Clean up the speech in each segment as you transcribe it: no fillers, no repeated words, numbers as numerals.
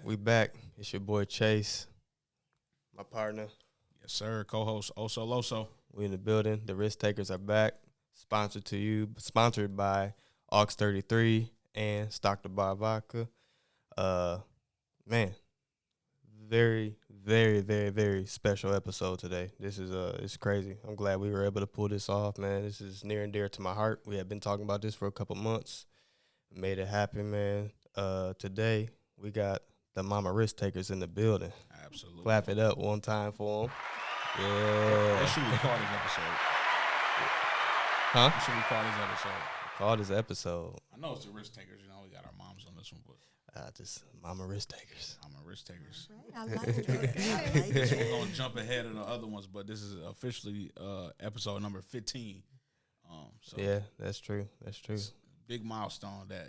We back. It's your boy Chase, my partner. Yes, sir. Co-host Oso Loso. We in the building. The Risk Takers are back. Sponsored by Aux 33 and Stockton Bar Vodka. Man, very, very, very, very special episode today. This is it's crazy. I'm glad we were able to pull this off, man. This is near and dear to my heart. We have been talking about this for a couple months. Made it happen, man. Today we got the Momma Risk Takers in the building. Absolutely. Clap it up one time for them. What Yeah. should we call this episode? Huh? What should we call this episode? Call this episode. I know it's the risk takers. You know, we got our moms on this one, but Just Momma Risk Takers. I'm a risk takers. I like it. We're gonna jump ahead of the other ones, but this is officially episode number 15. So Yeah, that's true. That's true. it's a big milestone that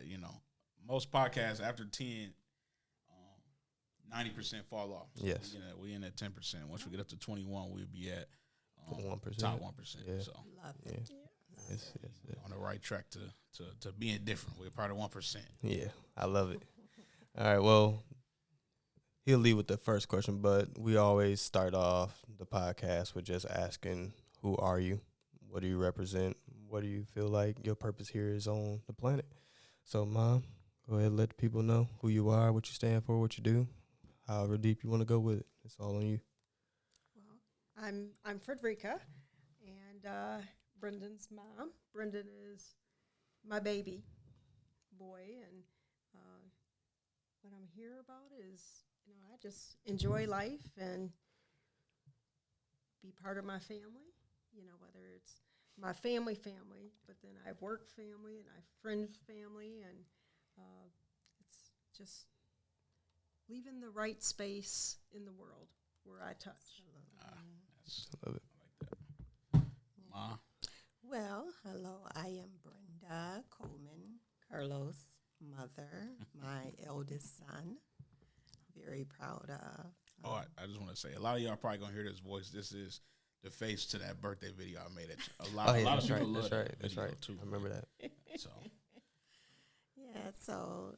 most podcasts after 10. 90% fall off. So Yes. we in at 10%. Once we get up to 21, we'll be at 1%. top 1%. Yeah. So Love Yeah. it. Yes. on the right track to being different. We're part of 1%. Yeah, I love it. All right, well, he'll lead with the first question, but we always start off the podcast with just asking, who are you? What do you represent? What do you feel like your purpose here is on the planet? So, Mom, go ahead and let the people know who you are, what you stand for, what you do, however deep you want to go with it. It's all on you. Well, I'm Frederica, and Brendan's mom. Brendan is my baby boy, and what I'm here about is, I just enjoy life and be part of my family. Whether it's my family, but then I have work family and I have friends family, and it's just leaving the right space in the world where I touch. I love it. I like that. Ma, Well, hello, I am Brenda Coleman, Carlos' mother, my eldest son. Very proud of. I just want to say, a lot of y'all probably gonna hear this voice. This is the face to that birthday video I made. A lot of that's people right. love That's right. that That's video right. too. I remember that. So Yeah, so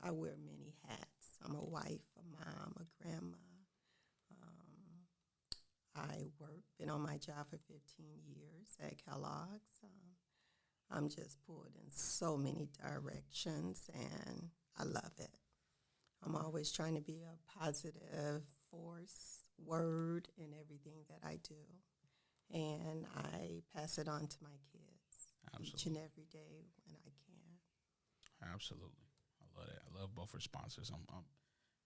I wear many hats. I'm a wife, a mom, a grandma. Been on my job for 15 years at Kellogg's. I'm just pulled in so many directions, and I love it. I'm always trying to be a positive force, word in everything that I do, and I pass it on to my kids each and every day when I can. absolutely, I love that. I love both responses.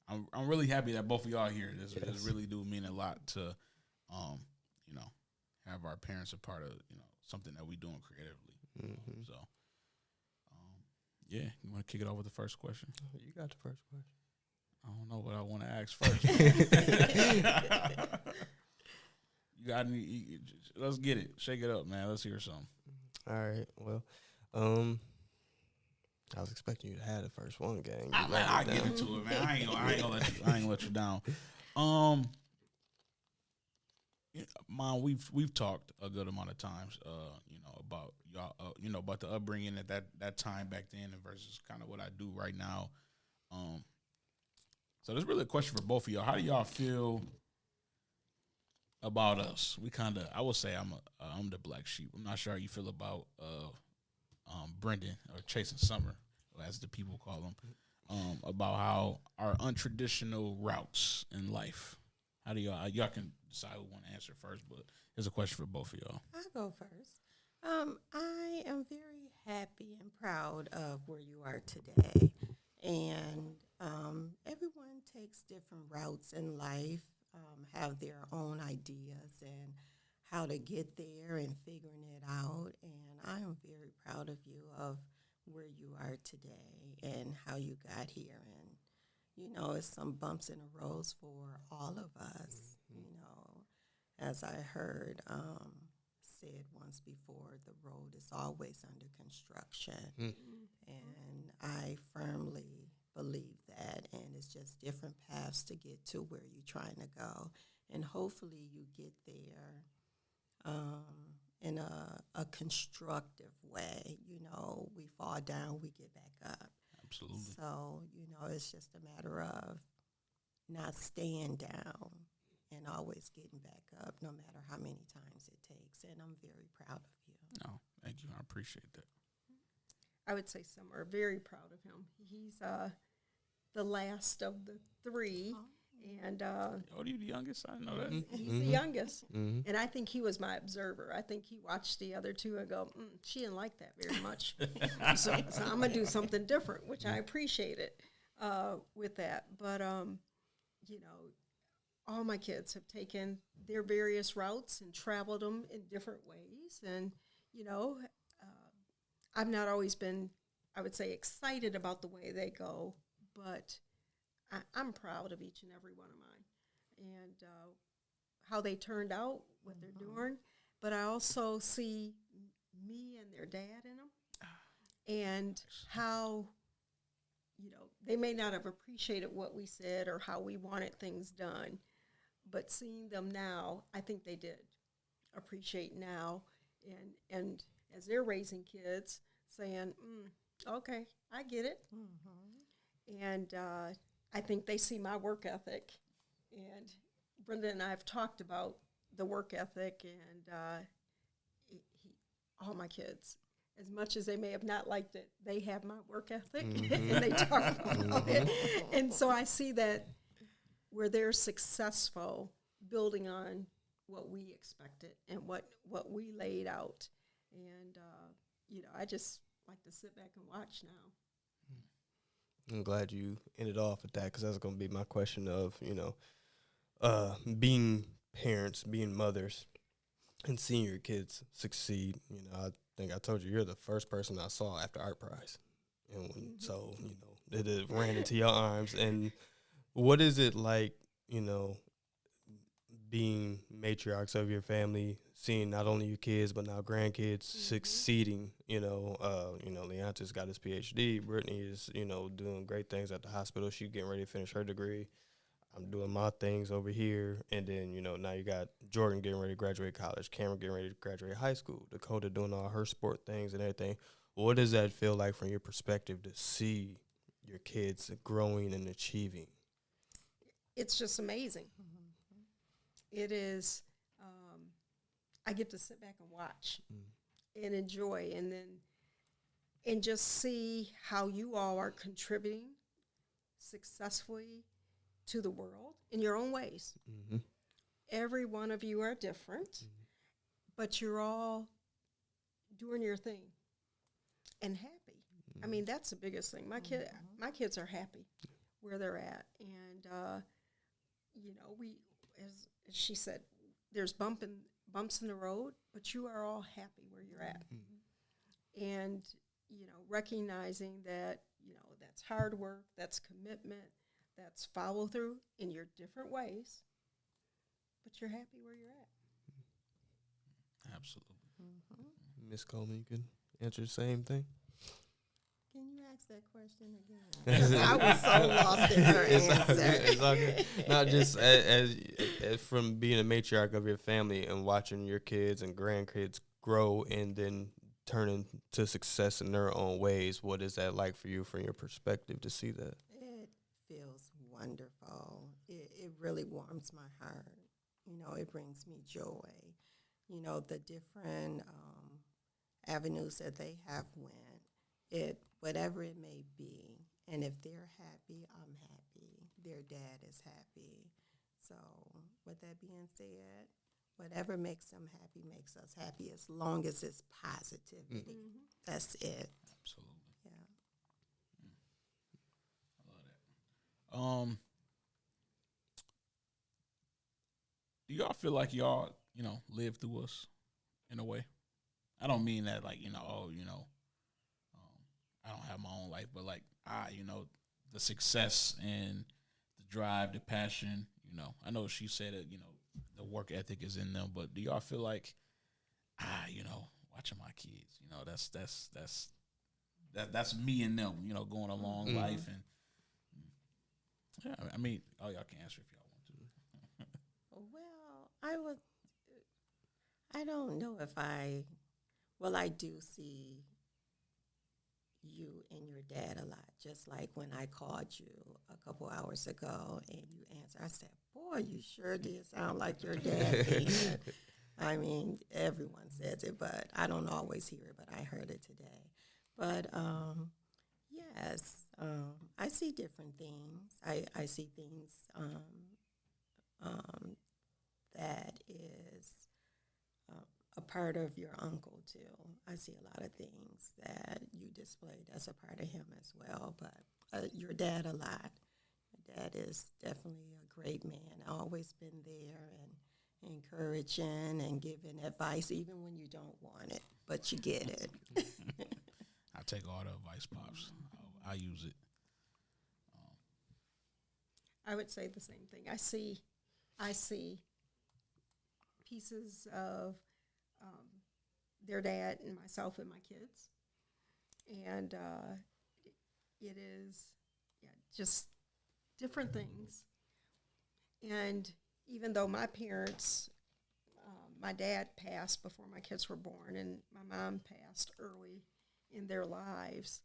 I'm really happy that both of y'all are here. This really do mean a lot to have our parents a part of something that we doing creatively. Mm-hmm. So yeah, you want to kick it off with the first question? You got the first question. I don't know what I want to ask first. You got any? Let's get it. Shake it up, man. Let's hear something. All right. Well, I was expecting you to have the first one, gang. I get into it, man. I ain't gonna let you down. Mom, we've talked a good amount of times, about y'all, about the upbringing at that time back then, and versus kind of what I do right now. So there's really a question for both of y'all. How do y'all feel about us? I will say I'm the black sheep. I'm not sure how you feel about Brendan or Chasing Summer, as the people call him, about how our untraditional routes in life. How do y'all can decide who want to answer first, but here's a question for both of y'all. I'll go first. I am very happy and proud of where you are today. And everyone takes different routes in life, have their own ideas and how to get there and figuring it out. And I am very proud of you of where you are today and how you got here. And, it's some bumps in the roads for all of us, as I heard said once before, the road is always under construction. And I firmly believe that, and it's just different paths to get to where you're trying to go. And hopefully you get there in a constructive way. We fall down, we get back up. Absolutely. So, it's just a matter of not staying down and always getting back up, no matter how many times it takes. And I'm very proud of you. No, thank you. I appreciate that. I would say some are very proud of him. He's the last of the three, and Oh, you the youngest? I didn't know that. he's the youngest. And I think he was my observer. I think he watched the other two and go, she didn't like that very much. so I'm going to do something different, which I appreciated with that. But, all my kids have taken their various routes and traveled them in different ways. And, I've not always been, I would say, excited about the way they go, but I'm proud of each and every one of mine and how they turned out, what they're doing. But I also see me and their dad in them and how, they may not have appreciated what we said or how we wanted things done, but seeing them now, I think they did appreciate now. And as they're raising kids, saying, okay, I get it. And I think they see my work ethic. And Brenda and I have talked about the work ethic and all my kids. As much as they may have not liked it, they have my work ethic and they talk about it. And so I see that where they're successful building on what we expected and what we laid out. And, I just like to sit back and watch now. I'm glad you ended off with that because that's going to be my question of, being parents, being mothers, and seeing your kids succeed. I think I told you you're the first person I saw after Art Prize. And so, it ran into your arms. And what is it like, being matriarchs of your family, seeing not only your kids but now grandkids succeeding? Leonta's got his PhD. Brittany is, doing great things at the hospital. She's getting ready to finish her degree. I'm doing my things over here. And then, now you got Jordan getting ready to graduate college, Cameron getting ready to graduate high school, Dakota doing all her sport things and everything. What does that feel like from your perspective to see your kids growing and achieving? It's just amazing. It is, I get to sit back and watch and enjoy and just see how you all are contributing successfully to the world in your own ways. Every one of you are different, but you're all doing your thing and happy. I mean, that's the biggest thing. My kids are happy where they're at. And, we, as she said, there's bumps in the road, but you are all happy where you're at. And, recognizing that, that's hard work, that's commitment, that's follow through in your different ways, but you're happy where you're at. Absolutely. Miss Coleman, you can answer the same thing. Can you ask that question again? I was so lost in her answer. It's all good. Not just as from being a matriarch of your family and watching your kids and grandkids grow and then turning to success in their own ways. What is that like for you from your perspective to see that? It feels wonderful. It really warms my heart. It brings me joy. The different avenues that they have went, whatever it may be. And if they're happy, I'm happy. Their dad is happy. So with that being said, whatever makes them happy makes us happy as long as it's positivity. That's it. Absolutely. Yeah. I love that. Do y'all feel like y'all, live through us in a way? I don't mean that like, I don't have my own life, but like the success and the drive, the passion, I know she said it, the work ethic is in them, but do y'all feel like, watching my kids, that's me and them, going along life and yeah, I mean, y'all can answer if y'all want to. Well, I don't know if I do see, you and your dad a lot. Just like when I called you a couple hours ago and you answered, I said, boy, you sure did sound like your dad. Then. I mean, everyone says it, but I don't always hear it, but I heard it today. But yes, I see different things. I see things um, that is a part of your uncle too. I see a lot of things that you displayed as a part of him as well. But your dad a lot. Your dad is definitely a great man. Always been there and encouraging and giving advice even when you don't want it, but you get it. I take all the advice, pops. I use it. I would say the same thing. I see pieces of their dad and myself and my kids, and it is just different things. And even though my parents, my dad passed before my kids were born, and my mom passed early in their lives.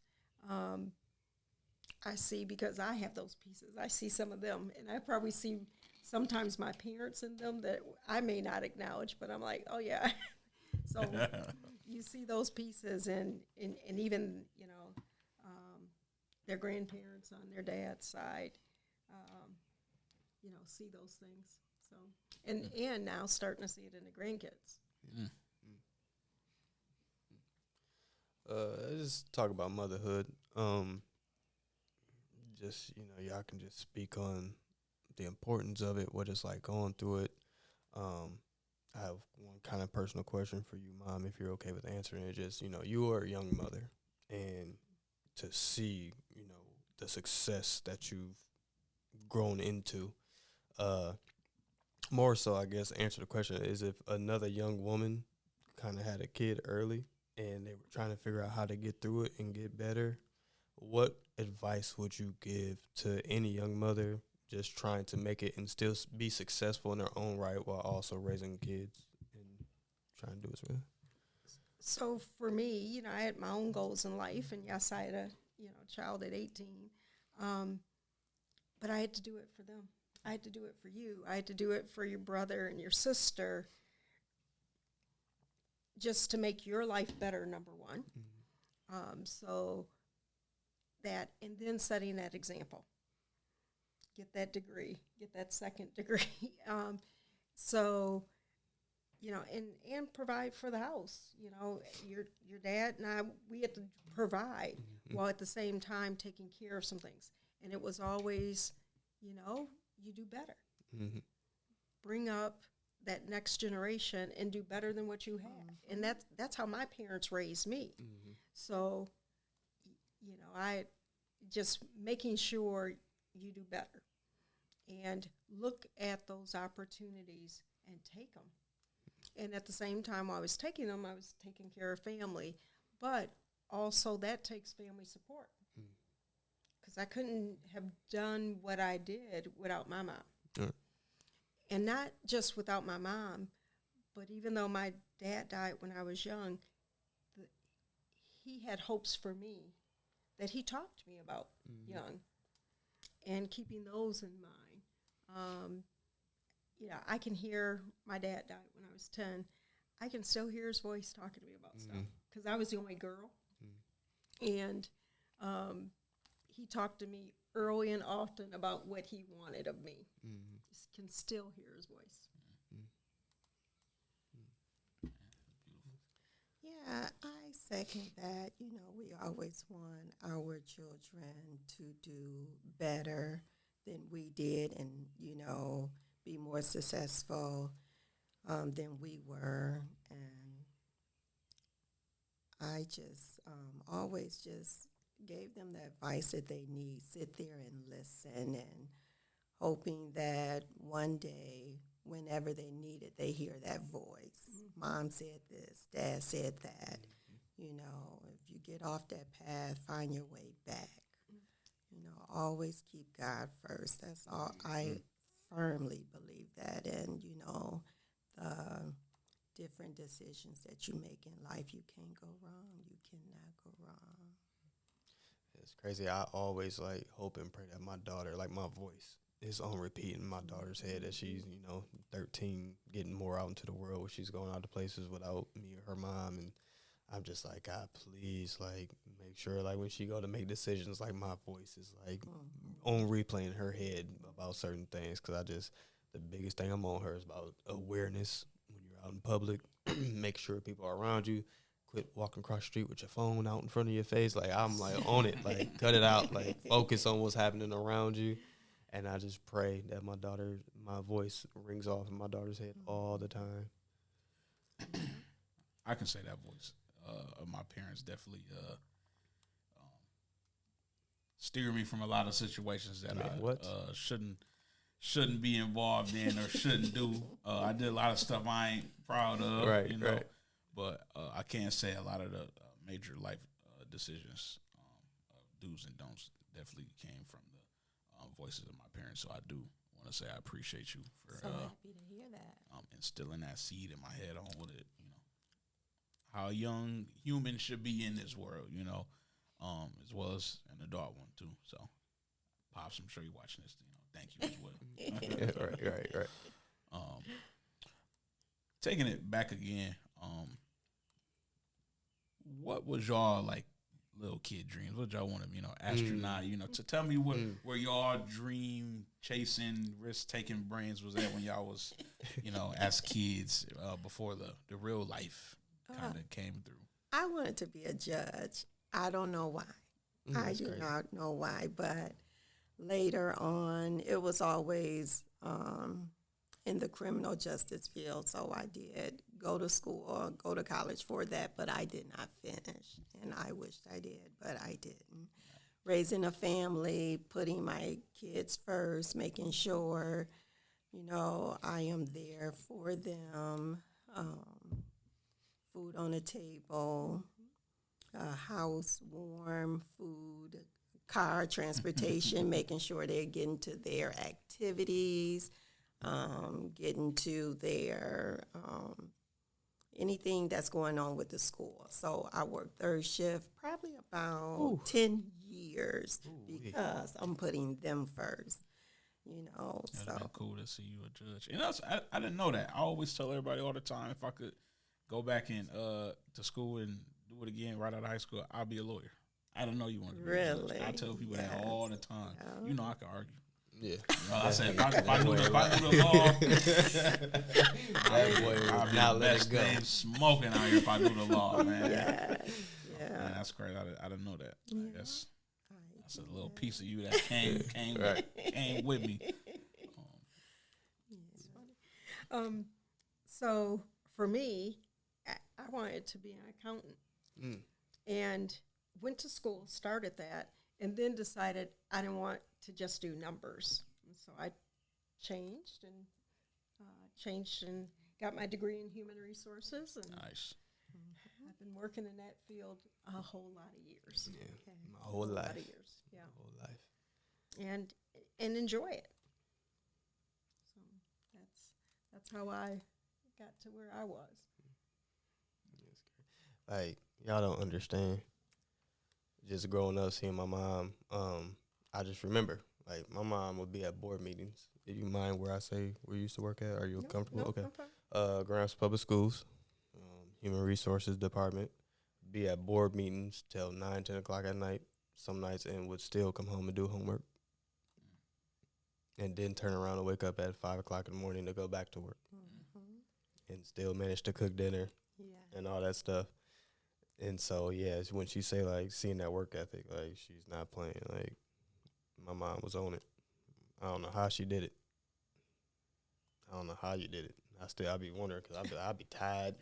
I see because I have those pieces. I see some of them, and I probably see sometimes my parents in them that I may not acknowledge, but I'm like, oh yeah. So you see those pieces, and even their grandparents on their dad's side, see those things. So and now starting to see it in the grandkids. Mm. Just talk about motherhood. Just y'all can just speak on the importance of it, what it's like going through it. I have one kind of personal question for you, Mom, if you're okay with answering it. Just you are a young mother, and to see the success that you've grown into. More so, I guess, answer the question is if another young woman kind of had a kid early and they were trying to figure out how to get through it and get better, what advice would you give to any young mother just trying to make it and still be successful in their own right while also raising kids and trying to do what's right? So for me, I had my own goals in life, and yes, I had a child at 18, but I had to do it for them. I had to do it for you. I had to do it for your brother and your sister, just to make your life better. Number one, so that, and then setting that example. Get that degree. Get that second degree. So. And provide for the house. Your dad and I, we had to provide while at the same time taking care of some things. And it was always, you do better. Mm-hmm. Bring up that next generation and do better than what you had. And that's how my parents raised me. Mm-hmm. So, I just making sure you do better and look at those opportunities and take them. And at the same time while I was taking them, I was taking care of family. But also that takes family support. Because I couldn't have done what I did without my mom. Right. And not just without my mom, but even though my dad died when I was young, he had hopes for me that he talked to me about young. And keeping those in mind. I can hear my dad died when I was 10. I can still hear his voice talking to me about stuff because I was the only girl. And he talked to me early and often about what he wanted of me. Can still hear his voice. Yeah, I second that. We always want our children to do better than we did and, be more successful than we were. And I just always just gave them the advice that they need. Sit there and listen and hoping that one day, whenever they need it, they hear that voice. Mom said this, Dad said that. If you get off that path, find your way back. Always keep God first. That's all. I firmly believe that. And, the different decisions that you make in life, you can't go wrong. You cannot go wrong. It's crazy. I always like hope and pray that my daughter, like my voice, is on repeat in my daughter's head that she's, 13, getting more out into the world where she's going out to places without me or her mom. And I'm just like, God, please, like, make sure, like, when she go to make decisions, like, my voice is, like, on replay in her head about certain things. Because the biggest thing I'm on her is about awareness when you're out in public. Make sure people are around you. Quit walking across the street with your phone out in front of your face. Like, I'm, like, on it. Like, cut it out. Like, focus on what's happening around you. And I just pray that my voice rings off in my daughter's head all the time. I can say that voice of my parents definitely steer me from a lot of situations that I shouldn't be involved in or shouldn't do. I did a lot of stuff I ain't proud of, right, right. But I can't say a lot of the major life decisions of do's and don'ts definitely came from the voices of my parents. So I do want to say I appreciate you for so happy to hear that. Instilling that seed in my head on what it, how young humans should be in this world, as well as an adult one too. So, Pops, I'm sure you're watching this. Thank you as well. Right. Taking it back again, what was y'all like little kid dreams? What y'all want to, astronaut? To tell me where y'all dream chasing, risk taking brains was at when y'all was, as kids before the real life kind of came through. I wanted to be a judge. I don't know why. I do not know why, but later on, it was always in the criminal justice field. So I did go to school, go to college for that, but I did not finish. And I wished I did, but I didn't. Raising a family, putting my kids first, making sure, I am there for them. Food on the table, house warm, food, car transportation, making sure they're getting to their activities, getting to their anything that's going on with the school. So I worked third shift probably about 10 years because I'm putting them first. It's so been cool to see you a judge. And I didn't know that. I always tell everybody all the time, if I could go back in to school and do it again right out of high school, I'll be a lawyer. I don't know you want to be a judge. I tell people that all the time. Yeah. I can argue. Yeah. I said, if I knew the law, that boy I'd be not the let best it go. thing smoking out here if I knew the law, man. Yeah. Man, that's crazy. I didn't know that. Yeah. I guess that's a little piece of you that came with me. So for me, I wanted to be an accountant, and went to school, started that, and then decided I didn't want to just do numbers. And so I changed and got my degree in human resources, and Nice. I've been working in that field a whole lot of years. Yeah, my whole life. A lot of years, yeah, My whole life. and enjoy it. So that's how I got to where I was. Like, y'all don't understand. Just growing up, seeing my mom, I just remember, like, my mom would be at board meetings. Do you mind where I say where you used to work at? Are you comfortable? Okay. Grants Public Schools, Human Resources Department. Be at board meetings till 9, 10 o'clock at night, some nights, and would still come home and do homework. And then turn around and wake up at 5 o'clock in the morning to go back to work. And still manage to cook dinner and all that stuff. And so, yeah, it's when she say, like, seeing that work ethic, like, she's not playing. Like, my mom was on it. I don't know how she did it. I don't know how you did it. I be wondering because I be tired.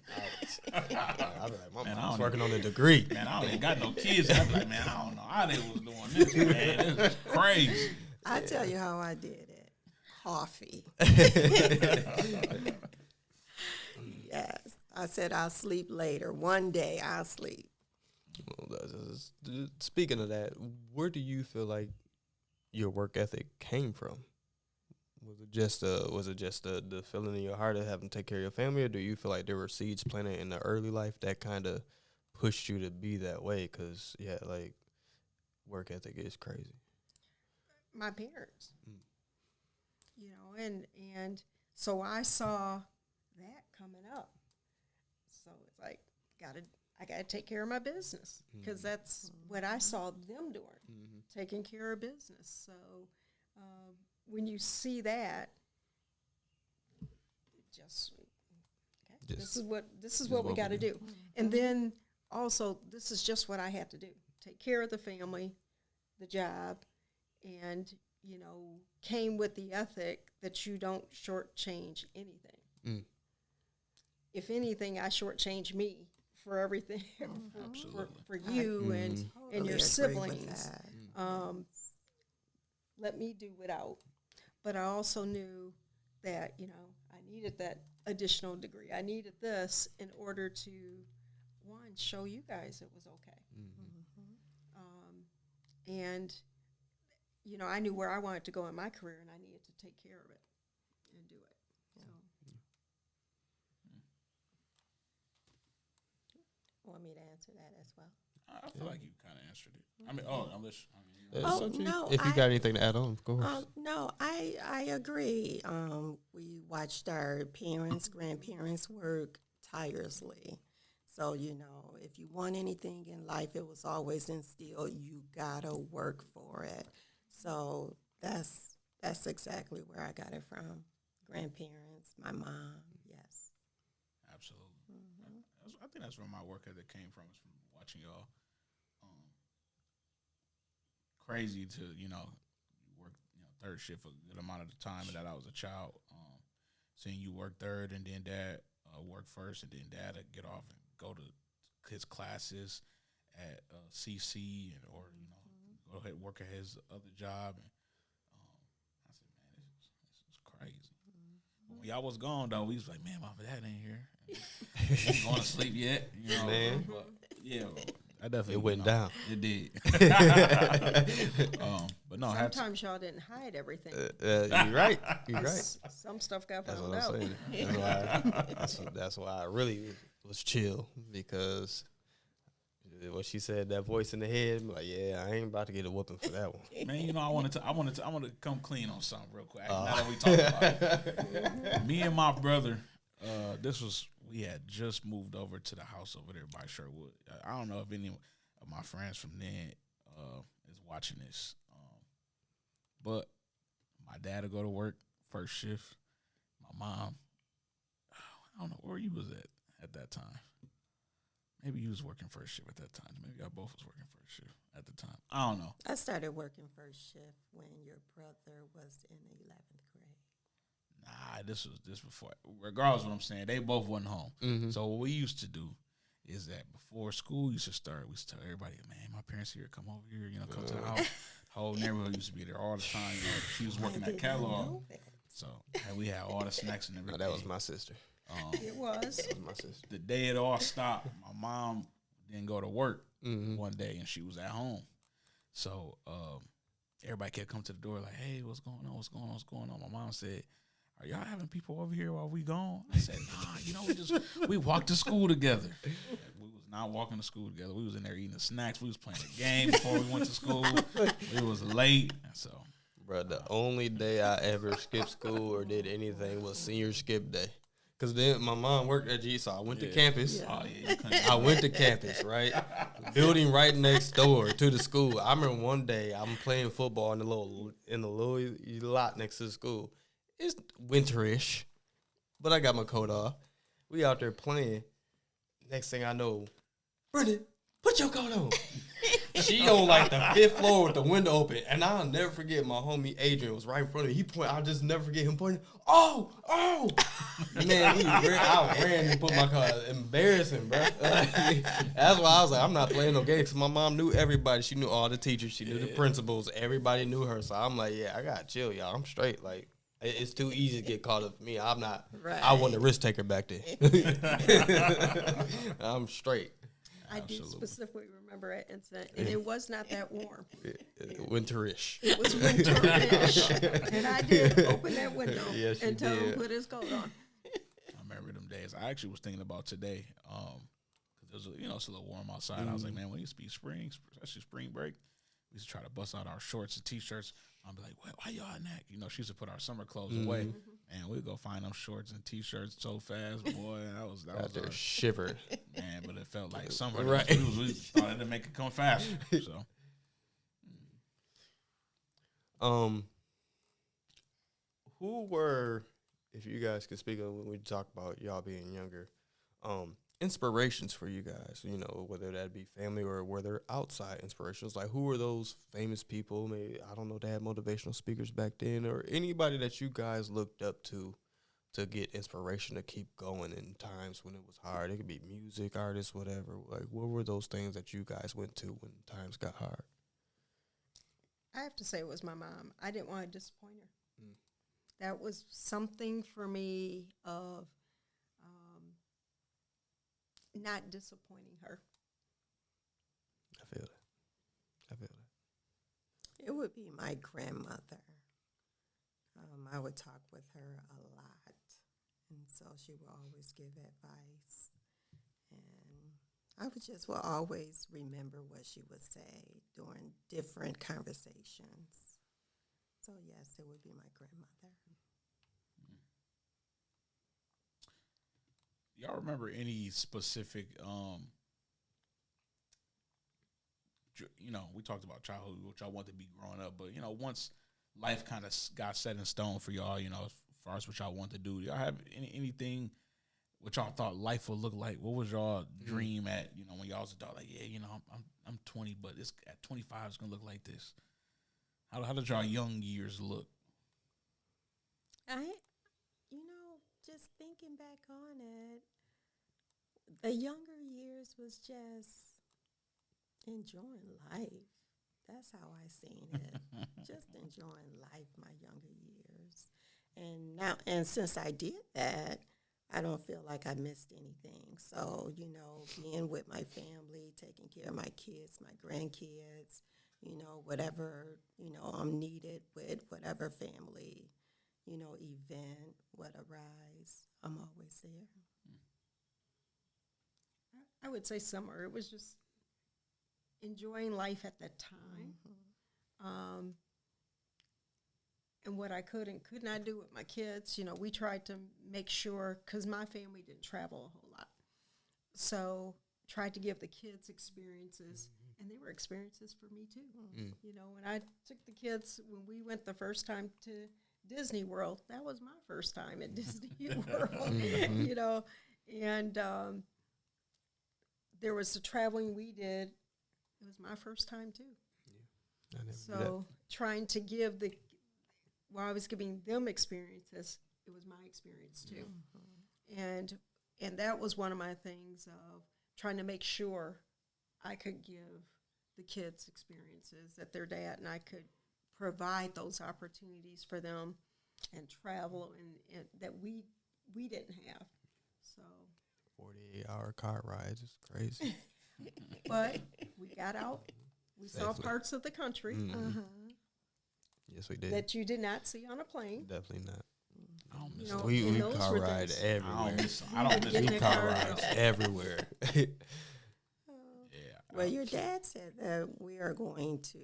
I be like, my mom's working on a degree. Man, I don't even got no kids. I be like, man, I don't know how they was doing this, man. This is crazy. I tell you how I did it. Coffee. Yes. I said I'll sleep later. One day I'll sleep. Well, speaking of that, where do you feel like your work ethic came from? Was it just the feeling in your heart of having to take care of your family, or do you feel like there were seeds planted in the early life that kind of pushed you to be that way? Because, yeah, like, work ethic is crazy? My parents, Mm. you know, and so I saw that coming up. So it's like, I gotta take care of my business because that's what I saw them doing, taking care of business. So when you see that, just okay, this is what we got to do. And then also, this is just what I have to do: take care of the family, the job, and came with the ethic that you don't shortchange anything. Mm. If anything, I shortchange me for everything for you and Totally your agree siblings. with that. Let me do without. But I also knew that, I needed that additional degree. I needed this in order to, one, show you guys it was okay. And, I knew where I wanted to go in my career, and I needed to take care of it and do it. So. Want me to answer that as well? I feel like you kind of answered it. I mean, unless It's Oh, up to you. no, If you got anything to add on, of course. No, I agree. We watched our parents, grandparents work tirelessly. So, if you want anything in life, it was always instilled, you gotta work for it. So that's exactly where I got it from. Grandparents, my mom, yes. absolutely. I think that's where my work ethic came from. Is from watching y'all. Crazy to work third shift a good amount of the time that I was a child. Seeing you work third and then dad work first and then dad would get off and go to his classes at CC or go ahead and work at his other job. And I said, man, this is crazy. But when y'all was gone though, we was like, man, my dad ain't here. He ain't going to sleep yet, Man. But yeah. I definitely It went down. It did. But no, Sometimes y'all didn't hide everything. You're right. You're right. Some stuff got That's found what I'm out. saying. That's why I really was chill, because what she said, that voice in the head, I'm like, yeah, I ain't about to get a whooping for that one. man, I wanted to come clean on something real quick. Now that we talk about it, me and my brother, we had just moved over to the house over there by Sherwood. I don't know if any of my friends from then is watching this, but my dad would go to work first shift. My mom, I don't know where you was at that time. Maybe you was working first shift at that time. Maybe y'all both was working first shift at the time. I don't know. I started working first shift when your brother was in the 11th grade. Nah, this before. Regardless of what I'm saying, they both wasn't home. Mm-hmm. So what we used to do is that before school used to start, we used to tell everybody, man, my parents here, come over here, come to the house. Whole neighborhood used to be there all the time. She was working at Kellogg, so we had all the snacks and everything. That was my sister. It was. That was my sister. The day it all stopped, my mom didn't go to work Mm-hmm. one day, and she was at home. So everybody kept coming to the door like, hey, what's going on? What's going on? What's going on? My mom said, are y'all having people over here while we gone? I said, nah, we walked to school together. We was not walking to school together. We was in there eating the snacks. We was playing the game before we went to school. We was late. So, Bro, the only day I ever skipped school or did anything was senior skip day. Because then my mom worked at G, so I went to campus. Oh, yeah, you couldn't. I went to campus, right? Building right next door to the school. I remember one day I'm playing football in the little lot next to the school. It's winterish, but I got my coat off. We out there playing. Next thing I know, Brendan, put your coat on. She on like the 5th floor with the window open, and I'll never forget my homie Adrian was right in front of me. He pointed. I'll just never forget him pointing. Oh, man! I ran and put my car. Embarrassing, bro. That's why I was like, I'm not playing no games. My mom knew everybody. She knew all the teachers. She knew the principals. Everybody knew her. So I'm like, yeah, I gotta chill, y'all. I'm straight. Like, it's too easy to get caught up for me. I'm not. Right. I wasn't a risk taker back then. I'm straight. I do specifically remember an incident, and it was not that warm. Winterish. It was winterish, and I did open that window Yes, you and tell him did. to put his coat on. I remember them days. I actually was thinking about today, because it was, it's a little warm outside. I was like, man, when it used to be spring, especially spring break, we used to try to bust out our shorts and T-shirts. I'd be like, why y'all in that? You know, she used to put our summer clothes away, and we'd go find them shorts and T-shirts so fast, boy. That was There shivered. man, but it felt like summer. Right. We thought it'd make it come faster. So, Who were, if you guys could speak of when we talk about y'all being younger, inspirations for you guys, you know, whether that be family or whether outside inspirations, like who were those famous people, maybe, I don't know, they had motivational speakers back then, or anybody that you guys looked up to get inspiration to keep going in times when it was hard? It could be music, artists, whatever. Like, what were those things that you guys went to when times got hard? I have to say it was my mom. I didn't want to disappoint her. That was something for me of not disappointing her. I feel that. It would be my grandmother. I would talk with her a lot, and so she would always give advice. And I will always remember what she would say during different conversations. So yes, it would be my grandmother. y'all remember any specific, you know, we talked about childhood, what y'all want to be growing up, but, you know, once life kind of got set in stone for y'all, you know, as far as what y'all want to do, y'all have anything what y'all thought life would look like? What was y'all dream at, you know, when y'all was adult? Like, yeah, you know, I'm 20, but it's at 25, it's gonna look like this. How did y'all young years look? Just thinking back on it, the younger years was just enjoying life. That's how I seen it. Just enjoying life, my younger years. And since I did that, I don't feel like I missed anything. So, you know, being with my family, taking care of my kids, my grandkids, you know, whatever, you know, I'm needed with whatever family, you know, event, what arise, I'm always there. I would say summer. It was just enjoying life at that time. And what I could and could not do with my kids, you know, we tried to make sure, because my family didn't travel a whole lot. So tried to give the kids experiences, and they were experiences for me too. You know, when I took the kids, when we went the first time to Disney World, that was my first time at Disney World, you know, and there was the traveling we did. It was my first time too. Yeah, I never so trying to give while I was giving them experiences, it was my experience too. And that was one of my things of trying to make sure I could give the kids experiences that their dad and I could provide those opportunities for them and travel and that we didn't have. So 48-hour car rides is crazy. but we got out. We saw parts of the country Yes, we did. that you did not see on a plane. Definitely not. I don't miss You know, We and those car were ride things- everywhere. I don't miss Getting We a car car rides ride. everywhere. Well, your dad said that we are going to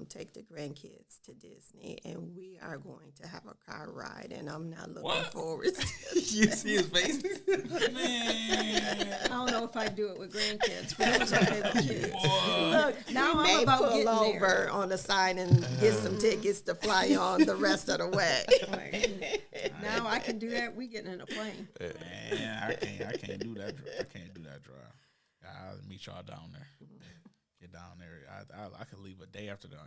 take the grandkids to Disney, and we are going to have a car ride, and I'm not looking forward to it. You see his face? I don't know if I'd do it with grandkids, but it was okay with kids. Look, Now we I'm may about pull getting over there. on the side and get some tickets to fly on the rest of the way. Now I can do that. We getting in a plane. Man, I can't do that. I can't do that drive. I'll meet y'all down there. Get down there. I could leave a day after that.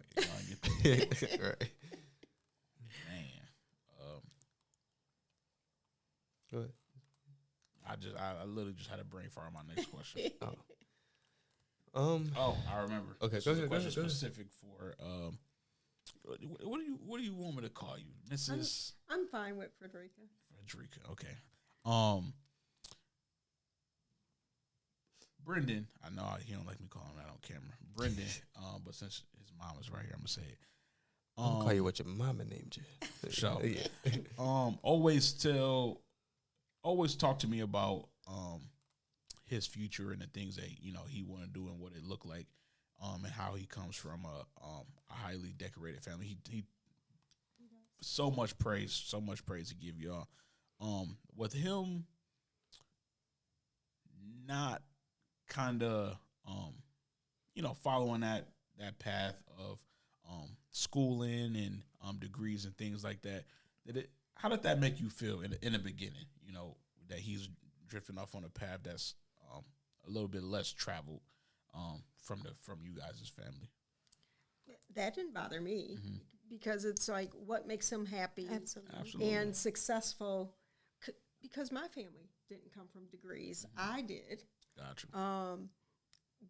Get there. Right. Man, Go ahead. I literally just had a brain fart on my next question. Oh, I remember. Okay, This go is a ahead, go question ahead, go ahead. specific for what do you want me to call you, Mrs. I'm fine with Frederica. Frederica? Okay. Brendan, I know he don't like me calling him that on camera. Brendan, but since his mom is right here, I'm gonna say it. I'll call you what your mama named you. Sure. Yeah. Always talk to me about his future and the things that, you know, he want to do and what it look like. and how he comes from a highly decorated family. He so much praise to give y'all. With him not kind of following that path of schooling and degrees and things like that. How did that make you feel in the beginning? That he's drifting off on a path that's a little bit less traveled from you guys' family. That didn't bother me because it's like what makes him happy Absolutely. and successful. Because my family didn't come from degrees, I did. Gotcha.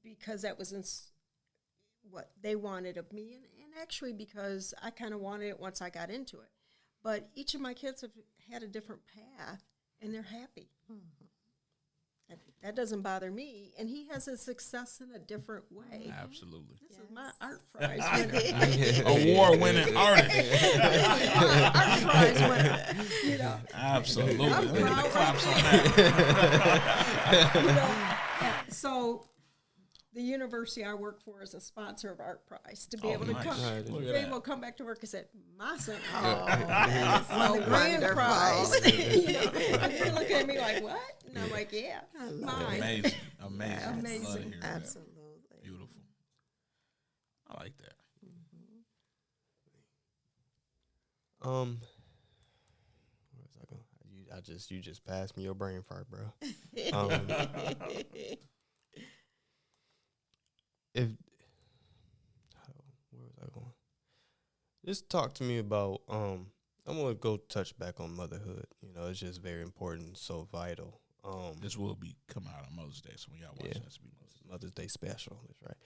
Because that was what they wanted of me, and actually because I kind of wanted it once I got into it. But each of my kids have had a different path, and they're happy. That doesn't bother me, and he has his success in a different way. Absolutely. This is my art prize winner. Award-winning artist. Art prize winner. Absolutely. I'm Look at the proud claps on right that. So the university I work for is a sponsor of Art Prize to be Oh, able to nice. come. Look at They that. will come back to work and say, "My son That's won the so grand wonderful. prize." And they're looking at me like, "What?" And I'm like, "Yeah, mine." Amazing. Yes. Amazing. Love to hear that. Absolutely. Beautiful. I like that. Where was I going? You just passed me your brain fart, bro. Where was I going? Just talk to me about. I'm gonna go touch back on motherhood. It's just very important, so vital. This will be coming out on Mother's Day, so when y'all watch this, will be Mother's Day special. That's right.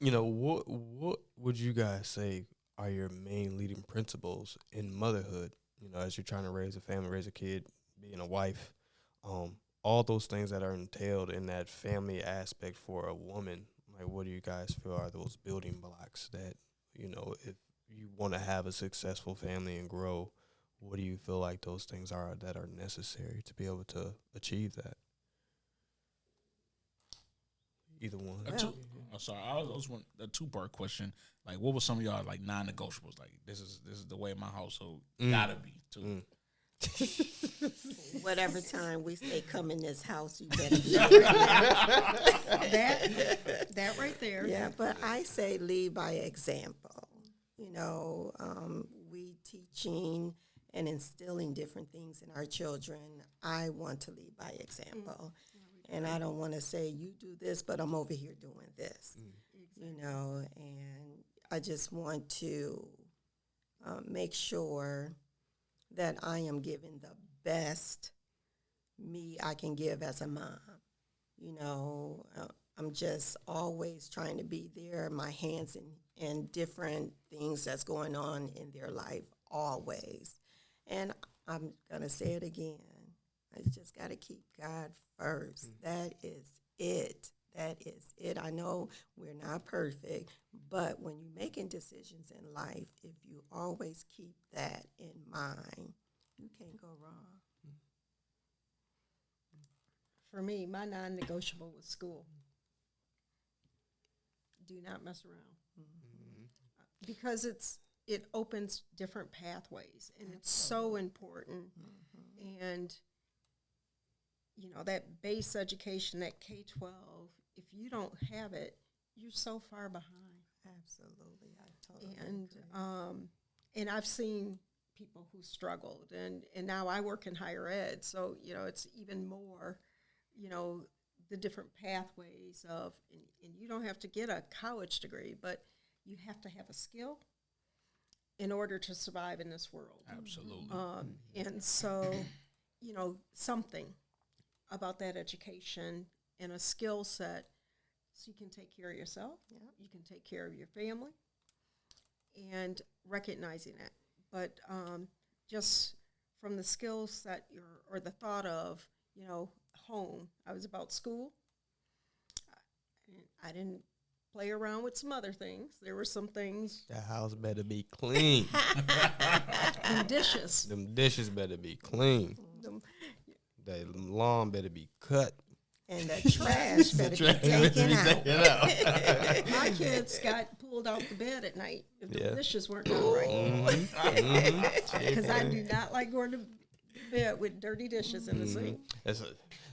What would you guys say are your main leading principles in motherhood? As you're trying to raise a family, raise a kid, being a wife, all those things that are entailed in that family aspect for a woman. Like, what do you guys feel are those building blocks that, if you want to have a successful family and grow, what do you feel like those things are that are necessary to be able to achieve that? Either one. I was one a 2-part question. Like, what was some of y'all like non-negotiables? Like, this is the way my household gotta be too. Whatever time we say come in this house, you better be ready. That right there. Yeah, but I say lead by example. We teaching and instilling different things in our children. I want to lead by example. And I don't want to say, you do this, but I'm over here doing this. And I just want to make sure that I am giving the best me I can give as a mom. I'm just always trying to be there, my hands in different things that's going on in their life, always. And I'm going to say it again. I just got to keep God first. That is it. That is it. I know we're not perfect, but when you're making decisions in life, if you always keep that in mind, you can't go wrong. For me, my non-negotiable was school. Do not mess around. Because it opens different pathways, and it's so important. And that base education, that K-12, if you don't have it, you're so far behind. Absolutely, I totally agree. And I've seen people who struggled, and now I work in higher ed, so it's even more, the different pathways of, and you don't have to get a college degree, but you have to have a skill in order to survive in this world. Absolutely. And so, something about that education and a skill set so you can take care of yourself, you can take care of your family, and recognizing it. But just from the skill set or the thought of, home, I was about school. I didn't play around with some other things. There were some things. That house better be clean. And dishes. Them dishes better be clean. That lawn better be cut. And the trash better be taken out. My kids got pulled out the bed at night if the Yeah. dishes weren't done right. Because I do not like going to bed with dirty dishes in the sink.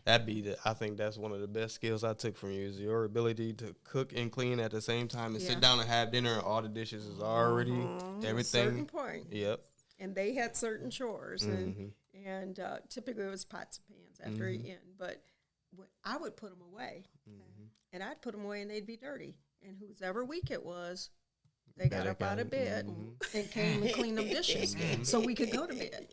I think that's one of the best skills I took from you is your ability to cook and clean at the same time and Yeah. sit down and have dinner and all the dishes is already To a everything. certain point. Yep. And they had certain chores, and typically it was pots and pans after a end. But I would put them away, and I'd put them away, and they'd be dirty. And whoever week it was, they got up out of bed and came and cleaned them dishes, so we could go to bed.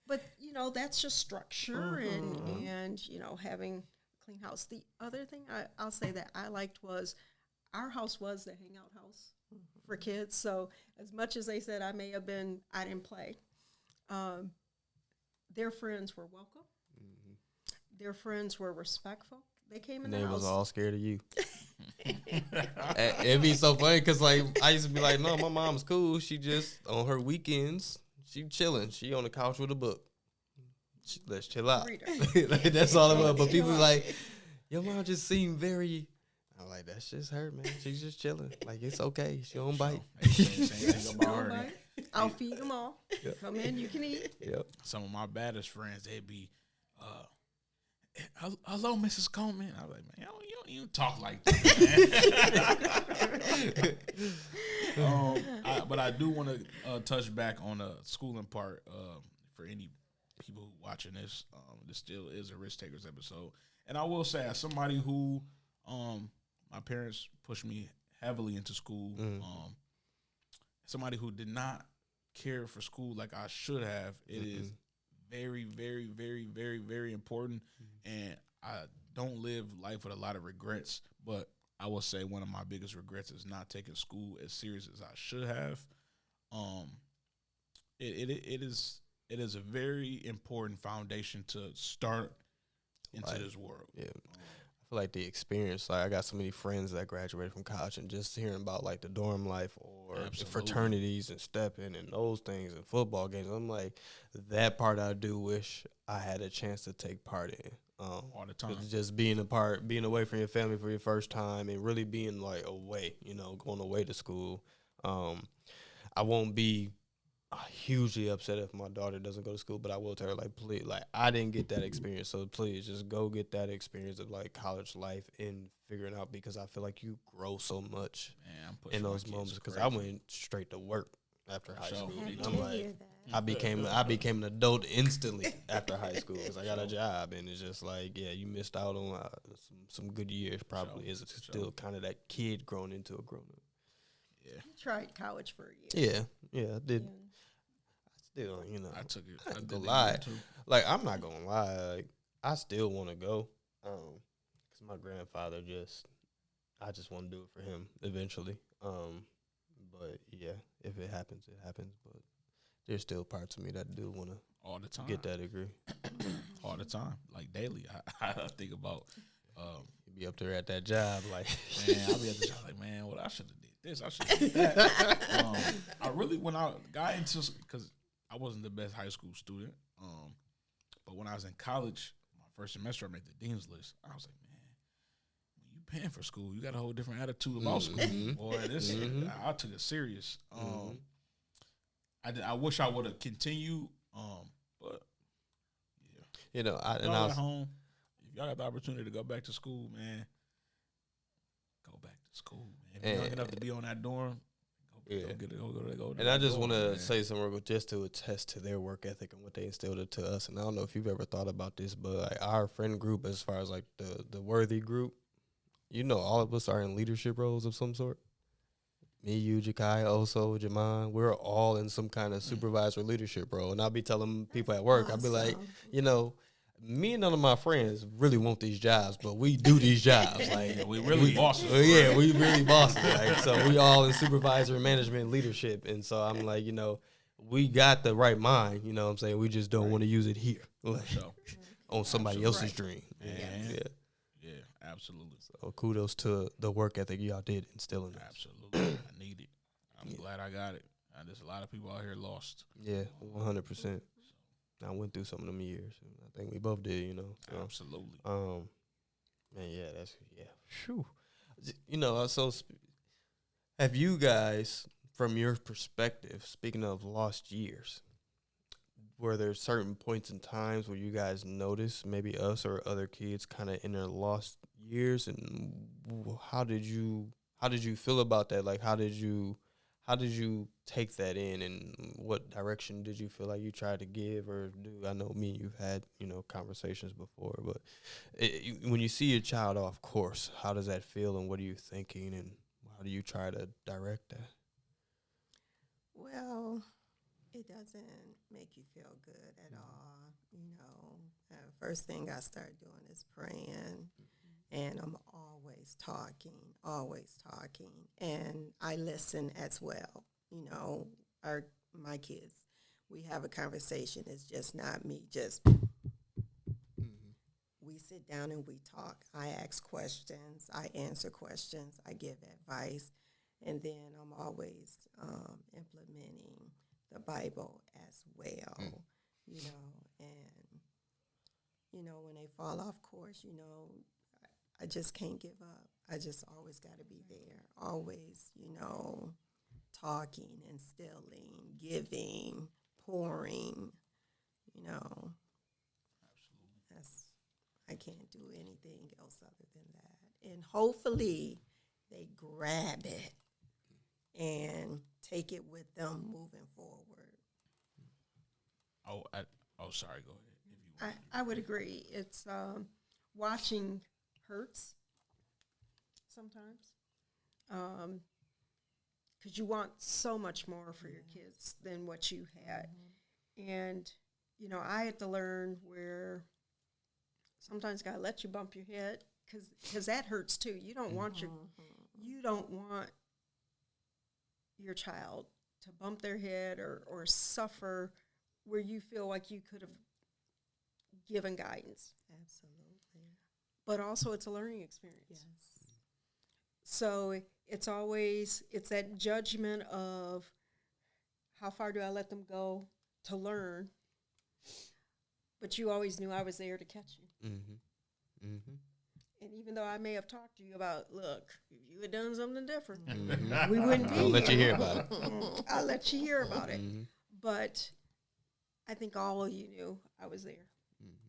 But you know, that's just structure and you know, having a clean house. The other thing I'll say that I liked was our house was the hangout house for kids. So as much as they said I didn't play, their friends were welcome. Their friends were respectful. They came in the They house. was all scared of you. It'd be so funny because like I used to be like, no, my mom's cool. She just on her weekends, she chilling. She on the couch with a book. Let's chill out. Like, that's all it was. But people like, your mom just seemed very. I'm like, that's just her, man. She's just chilling. Like, it's okay. She don't bite. I'll feed them all. Yep. Come in, you can eat. Yep. Some of my baddest friends, they'd be, hello, Mrs. Coleman. I was like, man, you don't even talk like that. But I do want to touch back on the schooling part for any people who watching this. This still is a Risk Takers episode. And I will say, as somebody who my parents pushed me heavily into school, somebody who did not care for school like I should have, it is very, very, very, very, very important. And I don't live life with a lot of regrets, but I will say one of my biggest regrets is not taking school as serious as I should have. It is a very important foundation to start into this world. Yeah. I feel like the experience, like I got so many friends that graduated from college and just hearing about like the dorm life or the fraternities and stepping and those things and football games. I'm like, that part I do wish I had a chance to take part in. All the time. Just being away from your family for your first time and really being like away, you know, going away to school. I won't be hugely upset if my daughter doesn't go to school, but I will tell her, like, please, like, I didn't get that experience, so please just go get that experience of like college life and figuring out, because I feel like you grow so much in those moments. Because I went straight to work after high school. I'm like, I became an adult instantly after high school because I got a job, and it's just like, yeah, you missed out on some good years. Probably is still kind of that kid growing into a grown up. Yeah, you tried college for a year. Yeah, I did. Still, you know, I took it. I did lie. Like, I'm not gonna lie. Like, I still want to go, because my grandfather I just want to do it for him eventually. But yeah, if it happens, it happens. But there's still parts of me that do want to all the time get that degree. All the time, like daily. I think about. You be up there at that job, like, man, I'll be at the job like, man, what I should have did this, I should have did that. I really, when I got into, because I wasn't the best high school student, but when I was in college, my first semester, I made the dean's list. I was like, man, when you paying for school, you got a whole different attitude about school. Boy, this I took it serious. I wish I would have continued, but yeah, you know, I was was at home. If y'all got the opportunity to go back to school, man, go back to school, man. If you're young enough to be on that dorm, go. And I just want to say something real quick, just to attest to their work ethic and what they instilled to us. And I don't know if you've ever thought about this, but like our friend group, as far as like the worthy group, you know, all of us are in leadership roles of some sort. Me, you, Jakai, Oso, Jaman, we're all in some kind of supervisor leadership role. And I'll be telling people at work, I'll be like, you know, me and none of my friends really want these jobs, but we do these jobs. Like, we really bosses. Yeah, we really bosses. Like, so we all in supervisor, management, leadership. And so I'm like, you know, we got the right mind, you know what I'm saying? We just don't want to use it here. Like, on somebody else's dream. Yeah, absolutely. So kudos to the work ethic y'all did instill in us. Absolutely. I need it. I'm glad I got it. There's a lot of people out here lost. Yeah, 100%. I went through some of them years. And I think we both did, you know. So, Absolutely. man, yeah, that's yeah. Phew. You know, have you guys, from your perspective, speaking of lost years, were there certain points in times where you guys noticed maybe us or other kids kind of in their lost years, and how did you feel about that? Like, how did you take that in, and what direction did you feel like you tried to give or do? I know me and you've had, you know, conversations before, but when you see your child off course, how does that feel, and what are you thinking, and how do you try to direct that? Well, it doesn't make you feel good at all. You know, first thing I start doing is praying, and I'm always talking, and I listen as well. You know, my kids, we have a conversation. It's just not me. Just we sit down and we talk. I ask questions. I answer questions. I give advice, and then I'm always implementing the Bible as well. You know, and when they fall off course, I just can't give up. I just always got to be there. Always, talking, instilling, giving, pouring. You know, that's I can't do anything else other than that. And hopefully, they grab it and take it with them moving forward. Sorry. Go ahead. If you want. I would agree. It's watching hurts sometimes because you want so much more for your kids than what you had. And, I had to learn where sometimes God lets you bump your head because that hurts too. You don't want your child to bump their head or suffer where you feel like you could have given guidance. Absolutely. But also it's a learning experience. Yes. So it's that judgment of how far do I let them go to learn? But you always knew I was there to catch you. Mm-hmm. Mm-hmm. And even though I may have talked to you about, look, if you had done something different, Mm-hmm. we wouldn't be I'll let you here. hear about it. I'll let you hear about it. Mm-hmm. But I think all of you knew I was there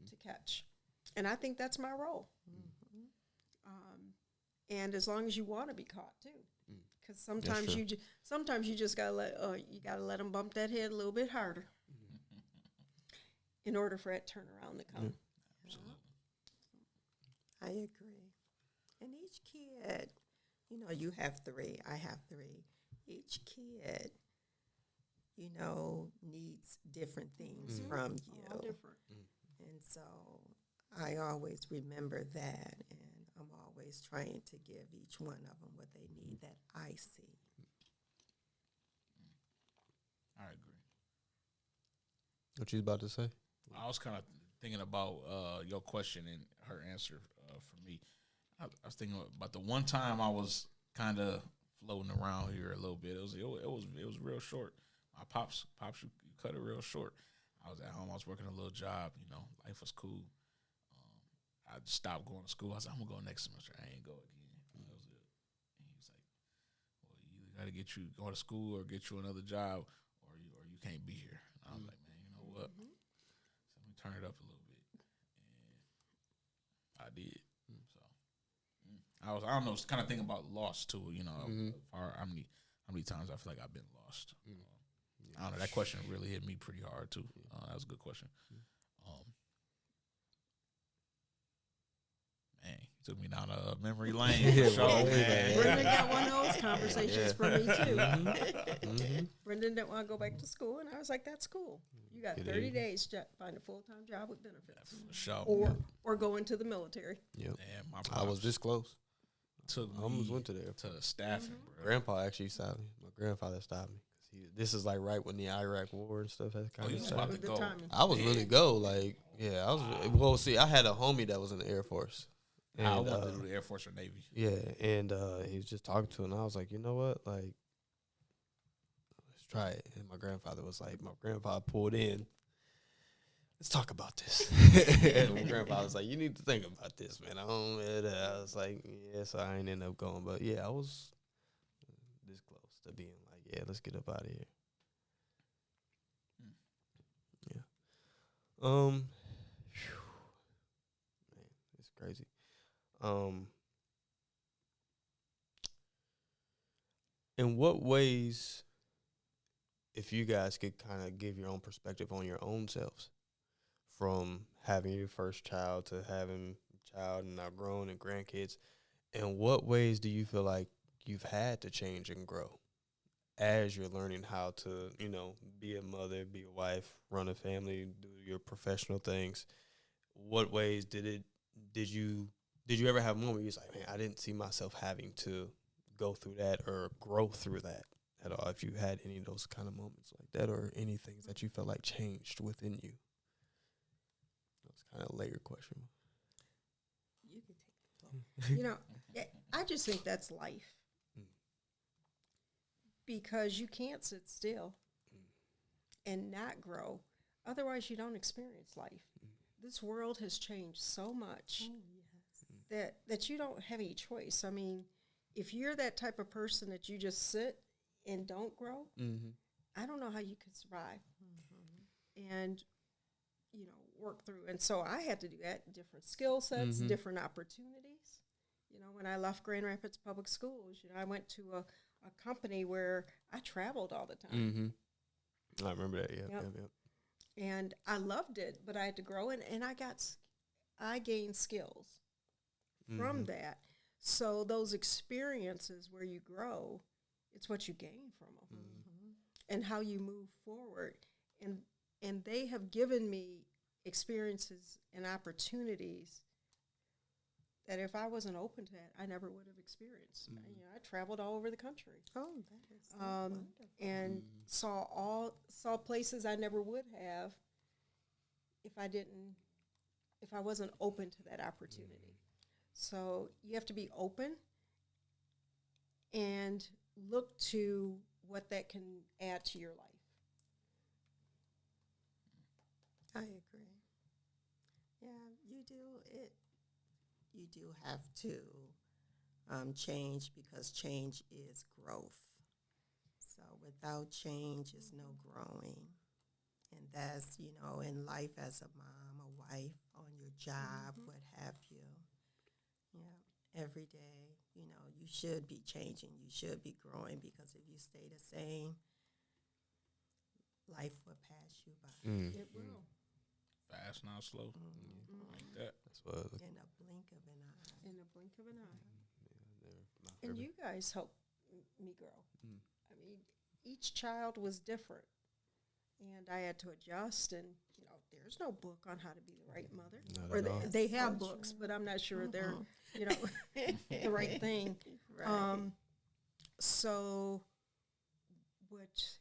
to catch. And I think that's my role. And as long as you want to be caught too, because sometimes you just gotta let them bump that head a little bit harder in order for that turnaround to come. Absolutely. I agree. And each kid, you have 3, I have 3. Each kid, needs different things from you. All different. And so I always remember that, and I'm always trying to give each one of them what they need that I see. I agree. What you about to say? I was kind of thinking about your question and her answer for me. I was thinking about the one time I was kind of floating around here a little bit. It was real short. My pops, you cut it real short. I was at home. I was working a little job. Life was cool. I just stopped going to school. I was like, I'm gonna go next semester. I ain't go again. That was it. And he was like, well, you either got to go to school or get you another job, or you can't be here. And I was like, man, you know what? So let me turn it up a little bit, and I did. So I don't know. Kind of thinking about loss too. How many times I feel like I've been lost. I don't know. That question really hit me pretty hard too. That was a good question. Man, you took me down a memory lane for sure, man. Brendan got one of those conversations for me too. Brendan didn't want to go back to school, and I was like, "That's cool. You got 30 days to find a full-time job with benefits, For sure. or go into the military." Yep. And I was this close. Took I almost me went to there. to staffing, bro. Grandpa actually stopped me. My grandfather stopped me. This is like right when the Iraq War and stuff had kind you of was started. about to The go. timing. I was really go. Like, yeah, I was. Well, see, I had a homie that was in the Air Force. And, I wanted to do the Air Force or Navy. yeah, and he was just talking to him, and I was like, you know what? Like, let's try it. And my grandfather pulled in. let's talk about this. And my grandpa was like, you need to think about this, man. I was like, yeah, so I ain't end up going. But yeah, I was this close to being like, yeah, let's get up out of here. Yeah. Phew. Man, it's crazy. Um, in what ways, if you guys could kind of give your own perspective on your own selves, from having your first child to having a child and now grown and grandkids, in what ways do you feel like you've had to change and grow as you're learning how to, be a mother, be a wife, run a family, do your professional things? What ways did you ever have a moment where you was like, man, I didn't see myself having to go through that or grow through that at all? If you had any of those kind of moments like that, or any things that you felt like changed within you? That's kind of a layered question. You can take the floor. I just think that's life. Mm. Because you can't sit still and not grow. Otherwise, you don't experience life. This world has changed so much that you don't have any choice. I mean, if you're that type of person that you just sit and don't grow, I don't know how you could survive and, work through. And so I had to do that, different skill sets, different opportunities. When I left Grand Rapids Public Schools, I went to a company where I traveled all the time. I remember that. Yep. And I loved it, but I had to grow, and I gained skills from that. So those experiences where you grow, it's what you gain from them and how you move forward. And they have given me experiences and opportunities that if I wasn't open to that, I never would have experienced. I traveled all over the country. Oh, that is so wonderful. And saw places I never would have if I wasn't open to that opportunity. So you have to be open and look to what that can add to your life. I agree. Yeah, you do it. You do have to change, because change is growth. So without change is no growing. And that's, in life as a mom, a wife, on your job, what have you. Every day, you should be changing. You should be growing, because if you stay the same, life will pass you by. It will. Fast, not slow. Like that. That's what. In a blink of an eye. In a blink of an eye. And you guys helped me grow. I mean, each child was different, and I had to adjust. And there's no book on how to be the right mother. Not at all. They have books, but I'm not sure they're the right thing. Right. So what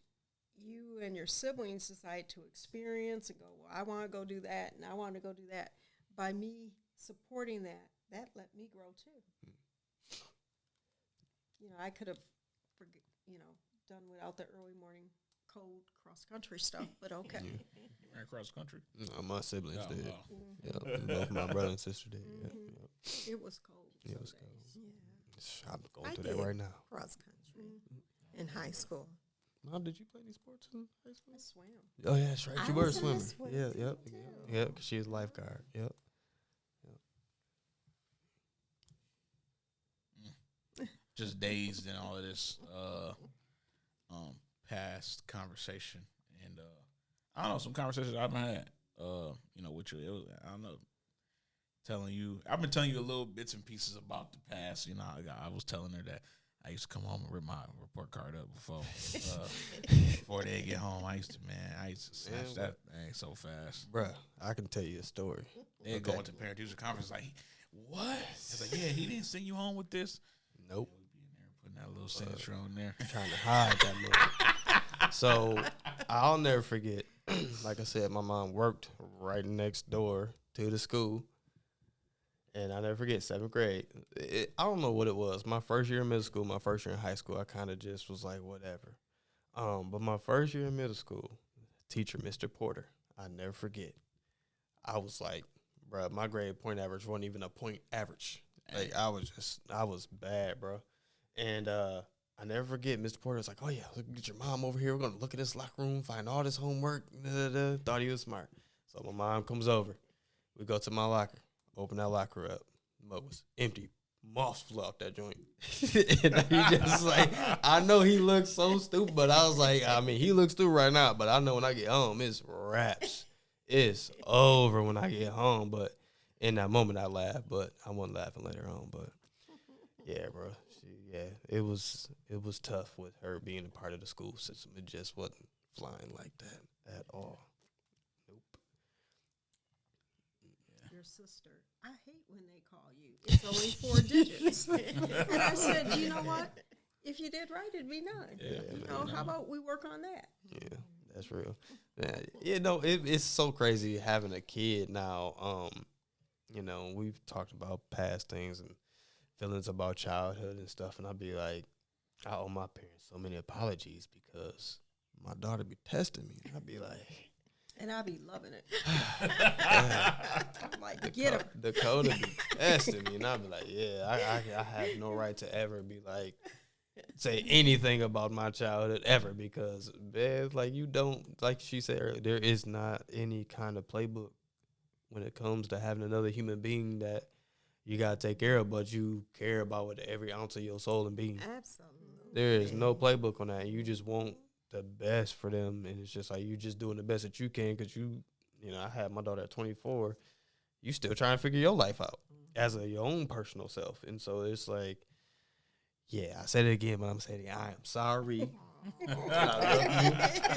you and your siblings decide to experience and go, well, I want to go do that, and I want to go do that. By me supporting that let me grow too. I could have, done without the early morning cold cross-country stuff, but okay. You ran cross country? No, my siblings did. Wow. Yep, both my brother and sister did. Yep. It was cold. It was some cold. days. Yeah. I'm going I through did that right now. cross country in high school. Mom, did you play any sports in high school? I swam. Oh yeah, that's right. I You were a was in the swimmer. swim Yeah, team, too. yep. Cause she was a lifeguard. Yep. Just dazed in all of this past conversation, and I don't know, some conversations I've had with you. It was, I don't know, I've been telling you a little bits and pieces about the past. I was telling her that I used to come home and rip my report card up before they get home. I used to snatch that thing so fast. Bruh, I can tell you a story. They'd go into parent teacher conference like, what? I was like, yeah, he didn't send you home with this. Nope. We'd be in there putting that little signature on there. Trying to hide that movie. So I'll never forget. Like I said, my mom worked right next door to the school. And I'll never forget, 7th grade. I don't know what it was. My first year in middle school, my first year in high school, I kind of just was like, whatever. But my first year in middle school, teacher, Mr. Porter, I never forget. I was like, bro, my grade point average wasn't even a point average. Like I was bad, bro. And I never forget, Mr. Porter was like, oh yeah, look, get your mom over here. We're gonna look at this locker room, find all this homework. Thought he was smart. So my mom comes over. We go to my locker, open that locker up. Mug was empty. Moss flew out that joint. And he just like, I know he looks so stupid, but I was like, I mean, he looks stupid right now, but I know when I get home, it's raps. It's over when I get home. But in that moment, I laughed, but I wasn't laughing later on. But yeah, bro. It was tough with her being a part of the school system. It just wasn't flying like that at all. Nope. Your sister. I hate when they call you. It's only 4 digits. And I said, you know what? If you did right, it'd be 9. Yeah, How about we work on that? Yeah, that's real. It's so crazy having a kid now. We've talked about past things and feelings about childhood and stuff, and I'd be like, I owe my parents so many apologies because my daughter be testing me, and I'd be like, And I be loving it. I'm like, get him. Dakota be testing me, and I'd be like, yeah, I have no right to ever be like, say anything about my childhood ever because, man, like you don't, like she said earlier, there is not any kind of playbook when it comes to having another human being that you got to take care of, but you care about with every ounce of your soul and being. Absolutely. There is no playbook on that. You just want the best for them, and it's just like you just doing the best that you can because I had my daughter at 24. You still trying to figure your life out as your own personal self. And so it's like, yeah, I said it again, but I'm saying I am sorry. I love you,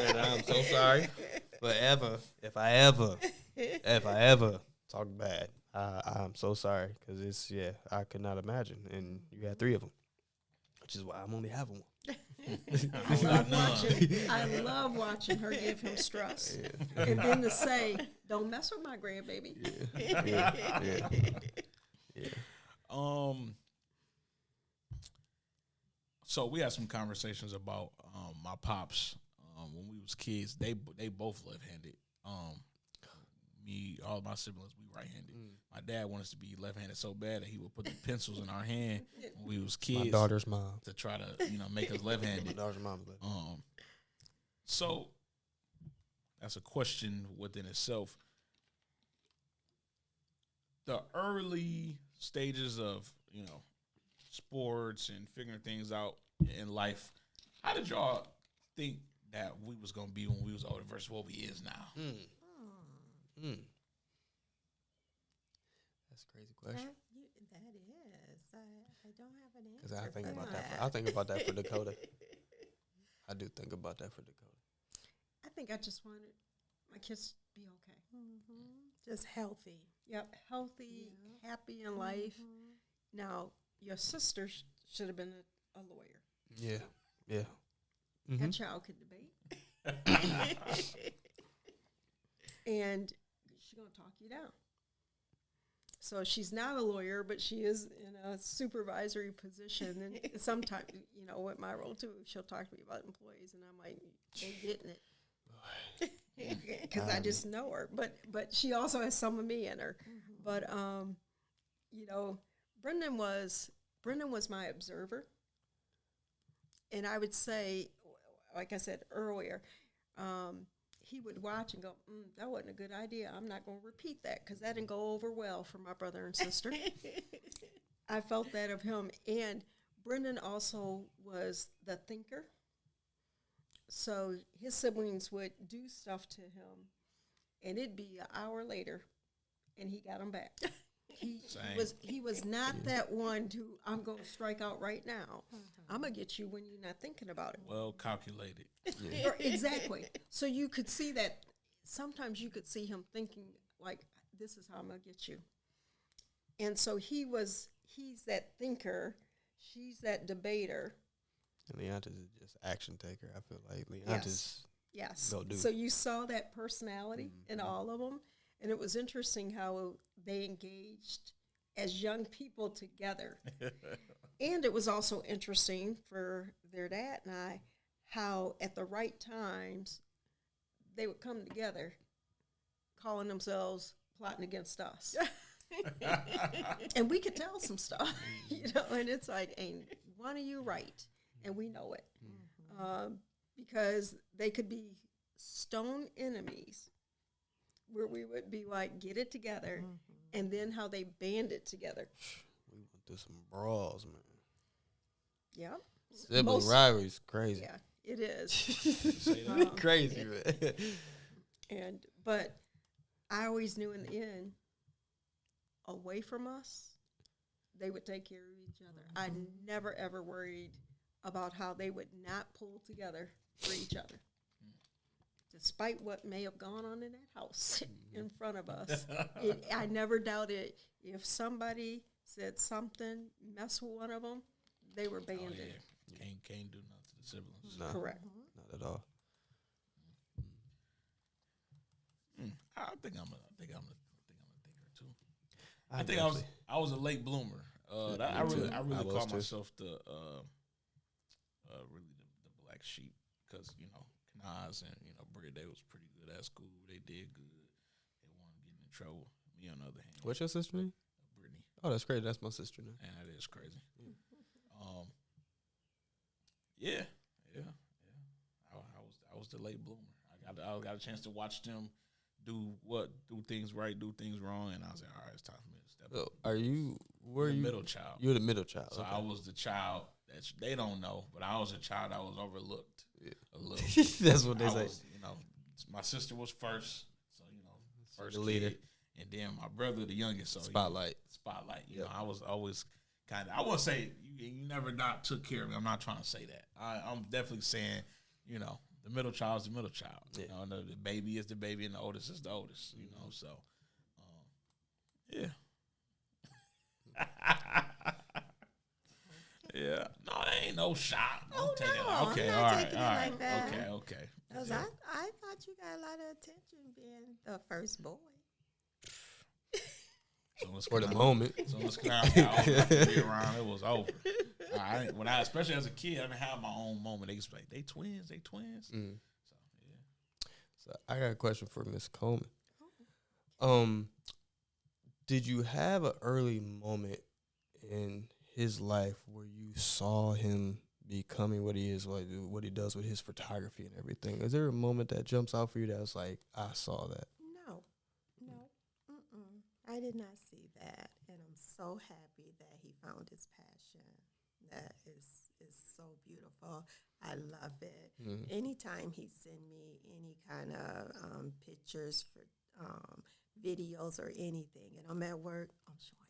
and I'm so sorry. But if I ever talk bad, I'm so sorry because I could not imagine. And you had 3 of them, which is why I'm only having 1. I love watching her give him stress. Yeah. And then to say, don't mess with my grandbaby. Yeah. So we had some conversations about my pops when we was kids. They both left-handed. All my siblings, we right-handed. My dad wanted us to be left-handed so bad that he would put the pencils in our hand when we was kids. My daughter's mom to try to make us left-handed. My daughter's mom. So that's a question within itself. The early stages of sports and figuring things out in life. How did y'all think that we was gonna be when we was older versus what we is now? That's a crazy question. That is. I don't have an answer. Because I think about that. I think about that for Dakota. I do think about that for Dakota. I think I just wanted my kids to be okay. Mm-hmm. Just healthy. Yep, healthy, happy in life. Now, your sister should have been a lawyer. Yeah. That child could debate. And she's going to talk you down. So she's not a lawyer, but she is in a supervisory position. And sometimes, with my role too, she'll talk to me about employees, and I'm like, they getting it. Because I just know her. But she also has some of me in her. But, Brendan was my observer. And I would say, like I said earlier, he would watch and go, that wasn't a good idea. I'm not going to repeat that because that didn't go over well for my brother and sister. I felt that of him. And Brendan also was the thinker. So his siblings would do stuff to him, and it'd be an hour later, and he got them back. He was not that one to, I'm going to strike out right now. I'm going to get you when you're not thinking about it. Well calculated. Yeah. Exactly. So you could see that. Sometimes you could see him thinking, like, this is how I'm going to get you. And so he's that thinker. She's that debater. And Leontis is just action taker. I feel like Leontis. Yes. Go do. So you saw that personality in all of them. And it was interesting how they engaged as young people together. And it was also interesting for their dad and I how at the right times they would come together calling themselves plotting against us. And we could tell some stuff, and it's like, ain't one of you right, and we know it. Because they could be stone enemies, where we would be like, get it together, and then how they band it together. We went through some brawls, man. Yeah. Sibling rivalry's crazy. Yeah, it is. Crazy, man. But I always knew in the end, away from us, they would take care of each other. I never, ever worried about how they would not pull together for each other. Despite what may have gone on in that house in front of us, I never doubted if somebody said something, mess with one of them, they were banded. Oh, yeah. Can't do nothing to the siblings. No, Correct. not at all. I think I'm a thinker too. I think I was a late bloomer. I really call myself the really the black sheep, because Knaz and Bria, they was pretty good at school. They did good. They weren't getting in trouble. Me on the other hand, What's your sister name? Brittany, Oh, that's great. That's my sister name. and that is crazy. Yeah. I was the late bloomer. I got a chance to watch them do things right, do things wrong, and I was like, all right, it's time for me to step up. Were you Middle child? You're the middle child. So okay. I was the child that they don't know, but I was a child that was overlooked a little. That's what they I say. was, my sister was first, so first the leader, kid, and then my brother, the youngest. So spotlight. I was always kind of. I won't say you never not took care of me. I'm not trying to say that. I'm definitely saying, the middle child is the middle child. Yeah. The baby is the baby, and the oldest is the oldest. So yeah. Yeah. No, that ain't no shot. Okay, I'm all not right, taking all it right. like that. Okay. Because I thought you got a lot of attention being the first boy. For the moment. So let's be around. It was over. Especially as a kid, I didn't have my own moment. They was like, they twins. Mm. So yeah. So I got a question for Miss Coleman. Did you have an early moment in his life where you saw him becoming what he is, like what he does with his photography and everything? Is there a moment that jumps out for you that was like, I saw that? No. I did not see that, and I'm so happy that he found his passion. That is so beautiful. I love it. Anytime he send me any kind of pictures for videos or anything, and I'm at work, I'm showing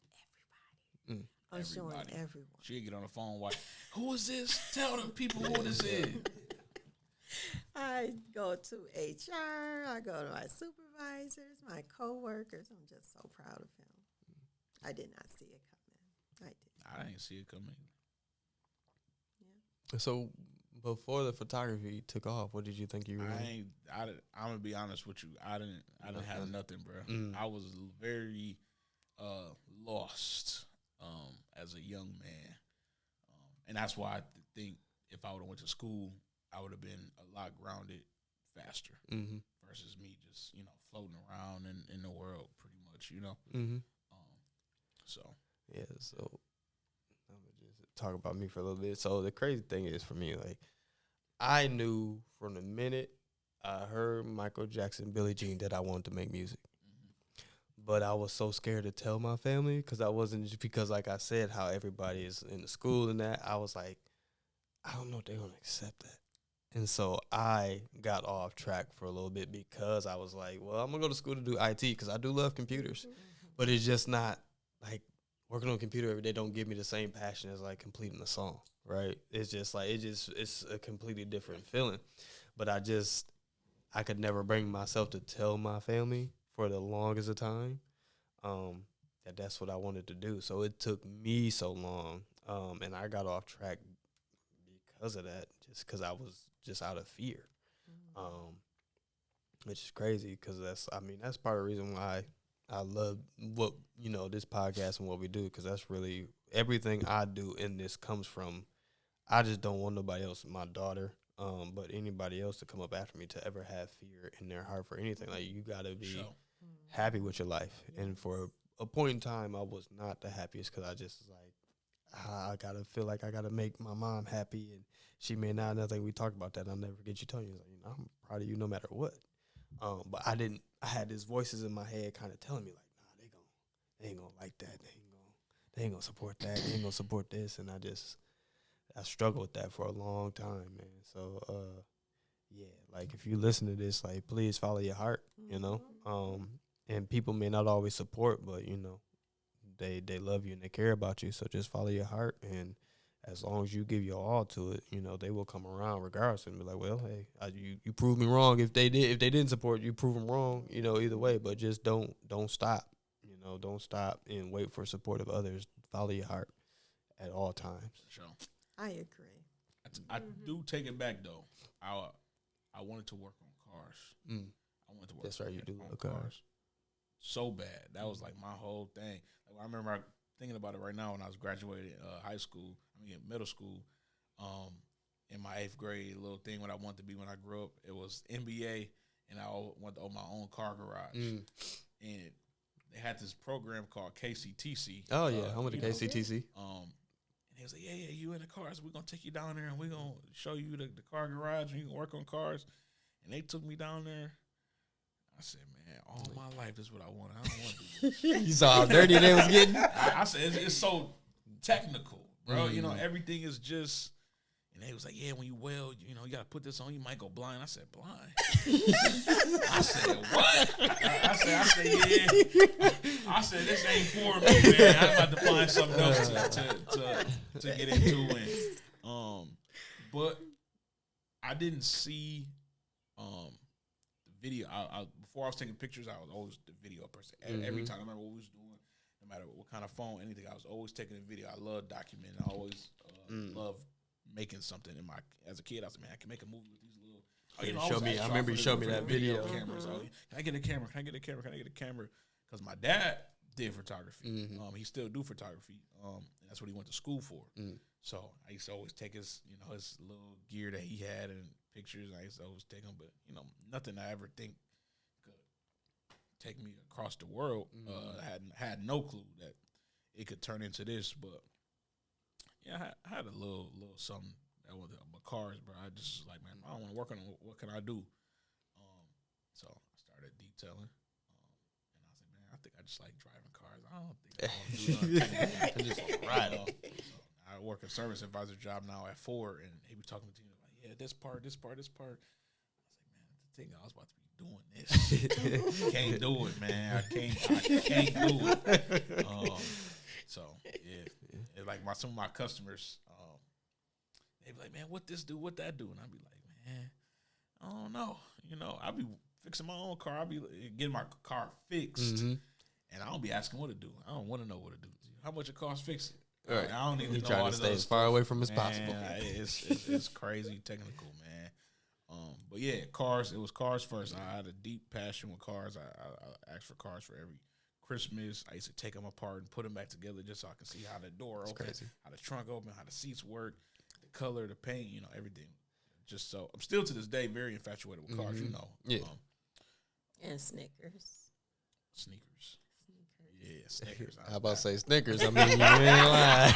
everybody. I'm showing everyone. She'd get on the phone, watch, who is this? Tell them people who this is. I go to HR, I go to my supervisors, my coworkers. I'm just so proud of him. I did not see it coming. I didn't see it coming. Yeah. So before the photography took off, what did you think you were doing? I'm gonna be honest with you. I didn't have nothing, bro. I was very lost as a young man, and that's why I think if I would have went to school, I would have been a lot grounded faster versus me just floating around in the world pretty much. So yeah. So I'm gonna just talk about me for a little bit. So the crazy thing is for me, like, I knew from the minute I heard Michael Jackson, Billie Jean, that I wanted to make music. But I was so scared to tell my family because like I said, how everybody is in the school and that, I was like, I don't know if they're going to accept that. And so I got off track for a little bit because I was like, well, I'm going to go to school to do IT because I do love computers. But it's just not like working on a computer every day don't give me the same passion as like completing a song, right? It's just like, it's a completely different feeling. But I could never bring myself to tell my family for the longest of time that's what I wanted to do. So it took me so long, and I got off track because of that, just because I was just out of fear, which is crazy because that's part of the reason why I love what, this podcast and what we do, because that's really everything I do in this comes from, I just don't want nobody else, my daughter, but anybody else to come up after me to ever have fear in their heart for anything. Like, you got to be happy with your life. And for a point in time, I was not the happiest because I just was like, I gotta feel like I gotta make my mom happy, and she may not. Another thing we talked about that, I'll never forget you telling me, like, I'm proud of you no matter what. But I didn't. I had these voices in my head kind of telling me like, nah, they ain't gonna like that. They ain't gonna support that. They ain't gonna support this. And I struggled with that for a long time, man. So yeah, like if you listen to this, like please follow your heart, you know. And people may not always support, but you know, they love you and they care about you. So just follow your heart, and as long as you give your all to it, you know, they will come around regardless and be like, well, hey, you proved me wrong. If they didn't support you, prove them wrong, you know, either way. But just don't stop, you know, don't stop and wait for support of others. Follow your heart at all times. Sure. I agree. I do take it back though. I wanted to work on cars. I wanted to work. That's right, you do on love cars. So bad. That was like my whole thing. Like, I remember thinking about it right now when I was graduating middle school. In my 8th grade, little thing what I wanted to be when I grew up, it was NBA, and I wanted to own my own car garage. And they had this program called KCTC. Oh yeah, I went to KCTC. And he was like, yeah, you in the cars. We're going to take you down there, and we're going to show you the car garage, and you can work on cars. And they took me down there. I said, man, all my life this is what I want. I don't want to do this. You saw how dirty they was getting? I said, it's so technical, bro. You know, everything is just, and they was like, yeah, when you weld, you know, you got to put this on, you might go blind. I said, blind? I said, what? I said, yeah. I said, this ain't for me, man. I'm about to find something else to get into. And, but I didn't see the video. Before I was taking pictures, I was always the video person. Every time, I remember what we was doing, no matter what kind of phone, anything, I was always taking a video. I love documenting. I always love making something. As a kid, I was like, man, I can make a movie with these little. I remember you showed me that video. Cameras. Can I get a camera? Can I get a camera? Can I get a camera? Because my dad did photography. He still do photography. And that's what he went to school for. So I used to always take his little gear that he had and pictures. And I used to always take them, but nothing I ever think could take me across the world. Had no clue that it could turn into this, but yeah, I had a little something that was about cars, bro. I just was like, man, I don't want to work on it. What can I do? So I started detailing, and I was like, man, I think I just like driving cars. I don't think I want to do nothing. I just want to ride off. So I work a service advisor job now at Ford, and he was talking to me like, yeah, this part. I was like, man, the thing I was about to be doing this. Can't do it, man. I can't do it. So yeah, it's like some of my customers, they be like, man, what this do, what that do, and I be like, man, I don't know. I be fixing my own car. I be getting my car fixed, and I don't be asking what to do. I don't want to know what to do. How much it costs fix it? Right. I don't need to know. Trying to stay as far away from as possible. It's crazy technical, man. But yeah, cars. It was cars first. I had a deep passion with cars. I asked for cars for every Christmas. I used to take them apart and put them back together just so I could see how the door opens, how the trunk open, how the seats work, the color, the paint, everything. Just so I'm still to this day very infatuated with cars. Yeah. And Snickers. Sneakers. Yeah, Snickers. How about say Snickers? I mean, you ain't lying.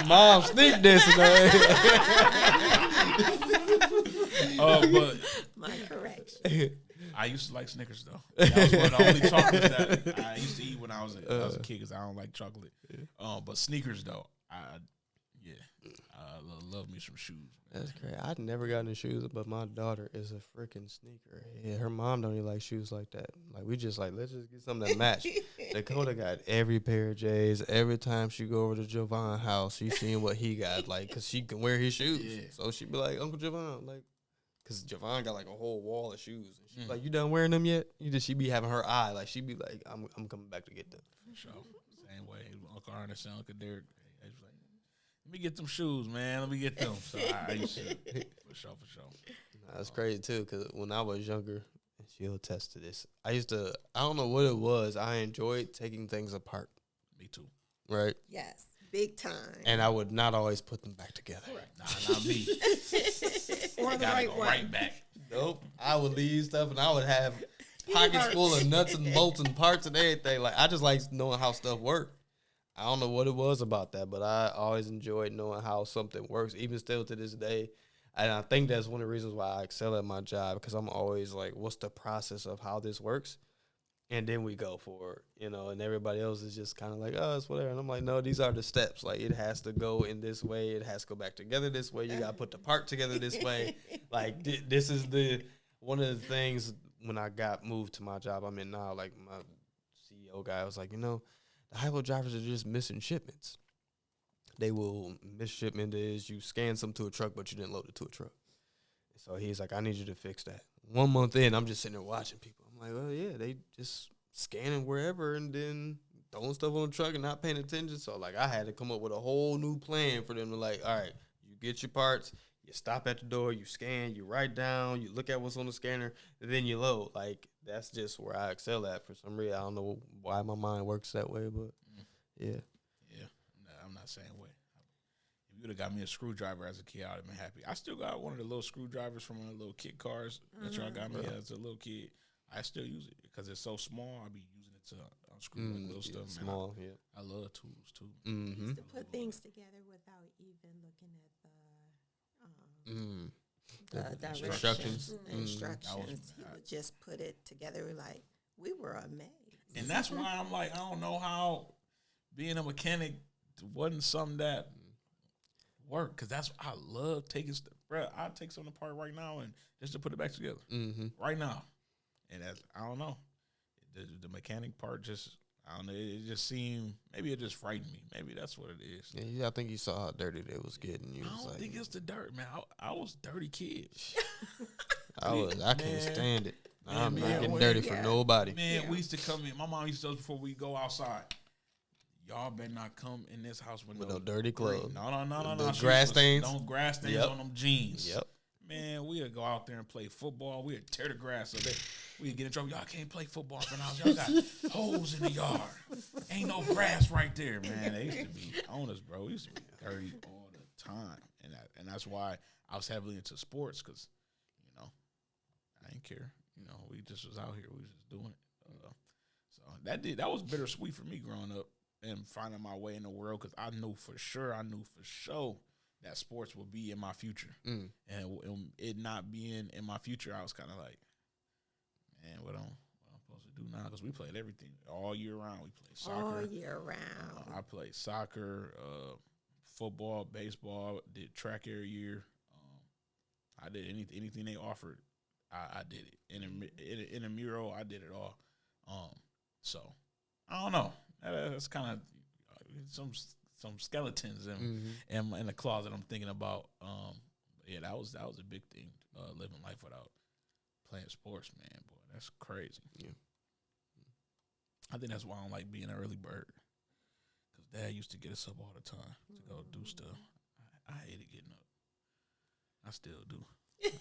Mom, sneak this. But my correction. I used to like Snickers though. That was one of the only chocolates that I used to eat when I was a kid because I don't like chocolate. But Sneakers though, I love me some shoes. That's crazy. I'd never gotten into shoes, but my daughter is a freaking sneaker. Yeah, her mom don't even like shoes like that. Like we just like let's just get something that match. Dakota got every pair of J's. Every time she go over to Javon's house, she seeing what he got, like, because she can wear his shoes. Yeah. So she be like, Uncle Javon, like, because Javon got like a whole wall of shoes. And she like, you done wearing them yet? She be having her eye. Like, she be like, I'm coming back to get them. For sure. Same way. Uncle Ernest and Uncle Derek. I was like, let me get them shoes, man. Let me get them. So I used to, for sure. Nah, that's crazy, too, because when I was younger, and she'll attest to this, I don't know what it was. I enjoyed taking things apart. Me too. Right? Yes. Big time. And I would not always put them back together. Nah, not me. Or the right way. Right back. Nope. I would leave stuff, and I would have pockets full of nuts and bolts and parts and everything. Like I just like knowing how stuff works. I don't know what it was about that, but I always enjoyed knowing how something works, even still to this day. And I think that's one of the reasons why I excel at my job, because I'm always like, what's the process of how this works? And then we go for it, and everybody else is just kind of like, oh, it's whatever. And I'm like, no, these are the steps. Like, it has to go in this way. It has to go back together this way. You got to put the part together this way. Like, this is one of the things when I got moved to my job I'm in now, like, my CEO guy was like, the high-low drivers are just missing shipments. They will miss shipment is you scan some to a truck, but you didn't load it to a truck. So he's like, I need you to fix that. 1 month in, I'm just sitting there watching people. I'm like, well, yeah, they just scanning wherever and then throwing stuff on the truck and not paying attention. So, like, I had to come up with a whole new plan for them to, like, all right, you get your parts, you stop at the door, you scan, you write down, you look at what's on the scanner, and then you load. Like, that's just where I excel at for some reason. I don't know why my mind works that way, but, yeah. Yeah, no, I'm not saying way. If you would have got me a screwdriver as a kid, I would have been happy. I still got one of the little screwdrivers from one of the little kid cars that y'all got me as a little kid. I still use it because it's so small. I be using it to unscrew like little stuff. Man, small, I love tools too. Mm-hmm. Used to put things together without even looking at the Instructions. Instructions. He would just put it together like we were amazed. And that's why I'm like, I don't know how being a mechanic wasn't something that worked, because that's I love taking stuff. Bro, I'll take something apart right now and just to put it back together right now. And that's, I don't know, the mechanic part just, I don't know, it just seemed, maybe it just frightened me. Maybe that's what it is. Yeah, I think you saw how dirty they was getting. You I was don't like, think it's the dirt, man. I was a dirty kid. I can't stand it. I'm not man, getting well, dirty yeah. for nobody. Man, we used to come in. My mom used to tell us before we go outside, y'all better not come in this house with no dirty clothes. No. The grass stains. Don't grass stains on them jeans. Yep. Man, we'd go out there and play football. We'd tear the grass up. We'd get in trouble. Y'all can't play football in the house. Y'all got holes in the yard. Ain't no grass right there, man. They used to be on us, bro. We used to be dirty all the time. And that's why I was heavily into sports, because, I didn't care. We just was out here. We was just doing it. So that was bittersweet for me growing up and finding my way in the world, because I knew for sure that sports would be in my future. And it not being in my future, I was kind of like, man, what I'm supposed to do now? Because we played everything all year round. We played soccer. All year round. I played soccer, football, baseball, did track every year. I did anything they offered. I did it. In a mural, I did it all. So I don't know. That's kind of some skeletons in the closet I'm thinking about. Yeah, that was a big thing. Living life without playing sports, man. Boy, that's crazy. Yeah. I think that's why I don't like being an early bird. Because Dad used to get us up all the time to go do stuff. I hated getting up. I still do.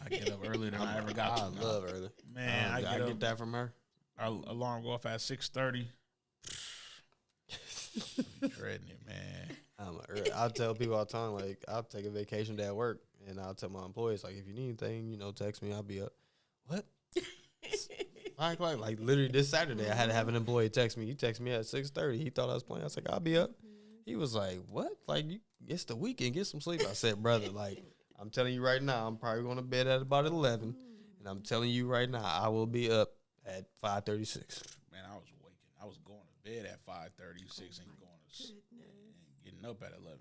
I get up earlier than I ever got to. I love early. Man, I get that from her. Our alarm go off at 6:30. Dreading it, man. I'll tell people all the time, like, I'll take a vacation day at work, and I'll tell my employees, like, if you need anything, text me, I'll be up. What? 5 o'clock? Like, literally this Saturday, I had to have an employee text me. He texted me at 6:30. He thought I was playing. I was like, I'll be up. He was like, what? Like, it's the weekend. Get some sleep. I said, brother, like, I'm telling you right now, I'm probably going to bed at about 11, and I'm telling you right now, I will be up at 5:36. Man, I was going to bed at 5:36 and going to and getting up at 11.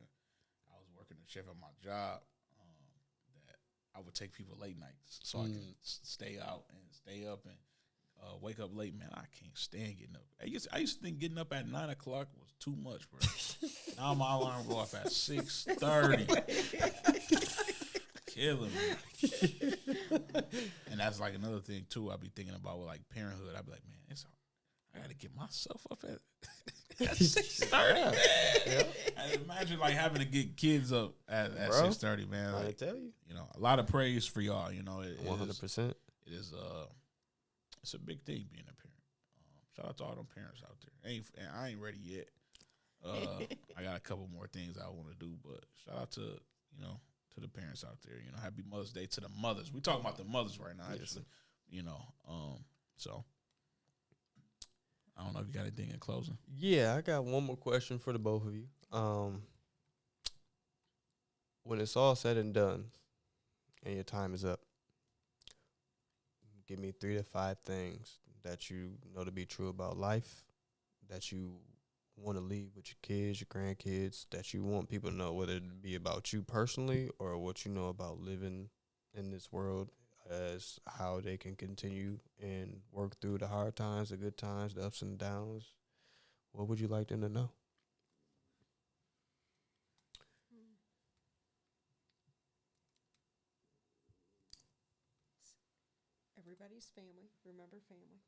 I was working a shift at my job that I would take people late nights so I can stay out and stay up and wake up late. Man, I can't stand getting up. I used to think getting up at 9 o'clock was too much, bro. Now my alarm go off at 6:30. Killing me. And that's like another thing too. I be thinking about with like parenthood. I be like, man, I gotta get myself up at 6:30. Yeah. And imagine like having to get kids up at 6:30, man. Like, I tell you, a lot of praise for y'all. 100%. It is it's a big thing being a parent. Shout out to all them parents out there. I ain't ready yet. I got a couple more things I want to do, but shout out to to the parents out there. Happy Mother's Day to the mothers. We talking about the mothers right now, actually. you know. So I don't know if you got anything in closing. Yeah, I got one more question for the both of you. When it's all said and done and your time is up, give me 3 to 5 things that you know to be true about life, that you want to leave with your kids, your grandkids, that you want people to know, whether it be about you personally or what you know about living in this world, as how they can continue and work through the hard times, the good times, the ups and downs. What would you like them to know? Everybody's family. Remember family.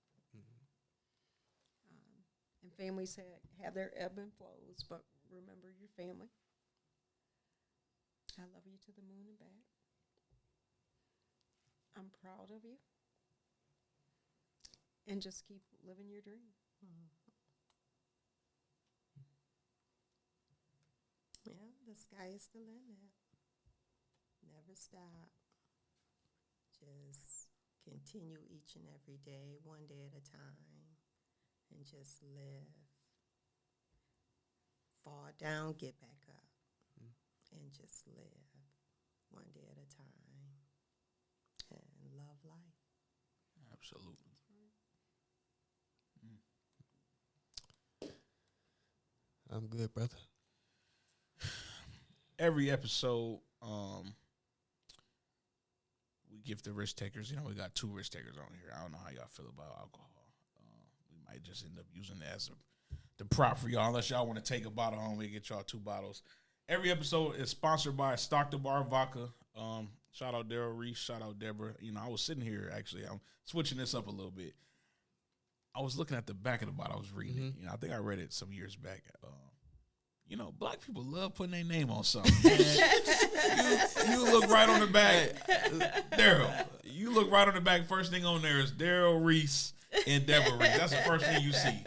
And families have their ebb and flows, but remember your family. I love you to the moon and back. I'm proud of you. And just keep living your dream. Yeah, the sky is the limit. Never stop. Just continue each and every day, one day at a time, and just live. Fall down, get back up, and just live one day at a time and love life. Absolutely. I'm good, brother. Every episode, we give the risk takers. You know, we got 2 risk takers on here. I don't know how y'all feel about alcohol. We might just end up using it as the prop for y'all, unless y'all want to take a bottle home. We get y'all 2 bottles. Every episode is sponsored by Stock the Bar Vodka. Shout out Daryl Reese. Shout out Deborah. You know, I was sitting here, actually. I'm switching this up a little bit. I was looking at the back of the bottle. I was reading it. You know, I think I read it some years back. You know, black people love putting their name on something. you look right on the back. Daryl, you look right on the back. First thing on there is Daryl Reese and Deborah Reese. That's the first thing you see.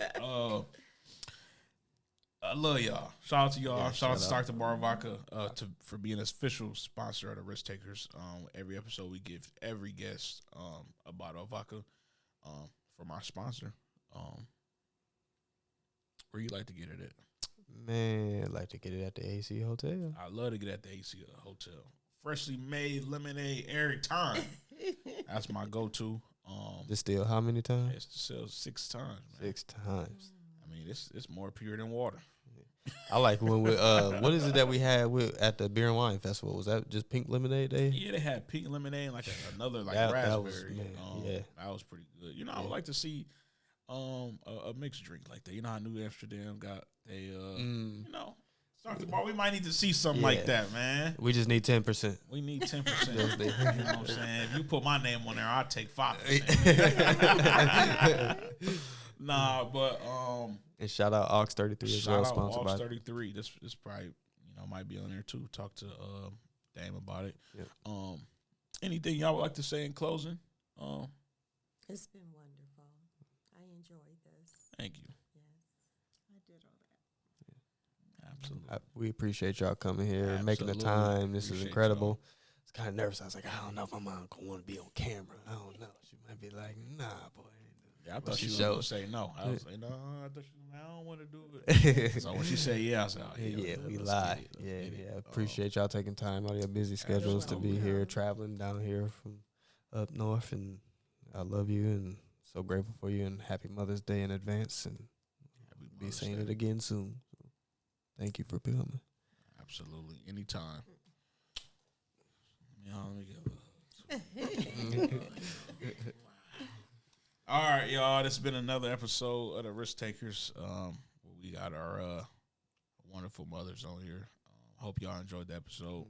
I love y'all. Shout out to y'all. Yeah, shout out to shout Stock the Bar Vodka for being an official sponsor of the Risk Takers. Every episode we give every guest a bottle of vodka from our sponsor. Where you like to get it at? Man, I'd like to get it at the AC Hotel. I love to get at the AC Hotel. Freshly made lemonade every time. That's my go-to. Distill how many times? It's still 6 times, man. 6 times. I mean, it's more pure than water. I like when we what is it that we had at the Beer and Wine Festival? Was that just pink lemonade day? Yeah, they had pink lemonade and like another like That raspberry. was, man, yeah. That was pretty good. You know, I would like to see a mixed drink like that. You know how New Amsterdam got you know, start the bar. We might need to see something like that, man. We just need 10%. We need 10%. You know what I'm saying? If you put my name on there, I'll take 5%. Nah, but and shout out Aux 33 as well, sponsored Aux by 33. This probably, you know, might be on there too. Talk to Dame about it. Yep. Anything y'all would like to say in closing? It's been wonderful. I enjoyed this. Thank you. Yes. I did all that. Absolutely. we appreciate y'all coming here, making the Absolutely. time. This is Appreciate incredible. y'all. I was kind of nervous. I was like, I don't know if my mom gonna want to be on camera. I don't know. She might be like, nah, boy. Yeah, I But thought she was showed. going to say no. I was like, no, I don't want to do it. So when she said yeah, I said, oh, Yeah, we let's lie. get it, let's Yeah, get it. yeah. Appreciate y'all taking time out of your busy schedules to be Absolutely. here, traveling down here from up north. And I love you and so grateful for you. And happy Mother's Day in advance. And Happy be Mother's saying Day. it again soon. So thank you for coming. Absolutely. Anytime. Let me give All right, y'all. This has been another episode of the Risk Takers. We got our wonderful mothers on here. Hope y'all enjoyed the episode.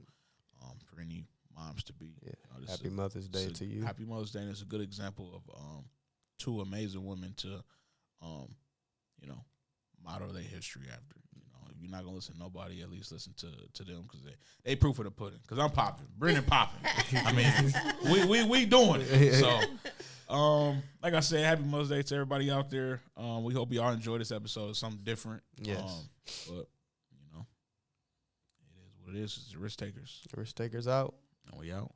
For any moms to be, Yeah. this Happy is Mother's Day to you. Happy Mother's Day. And it's a good example of 2 amazing women to, you know, model their history after. You know, if you're not gonna listen to nobody, at least listen to them because they proof of the pudding. Because I'm popping, Brendan popping. I mean, we doing it. So. Like I said, happy Mother's Day to everybody out there. We hope y'all enjoy this episode. It's something different. Yes. But you know, it is what it is. It's the Risk Takers. Risk Takers out. And we out.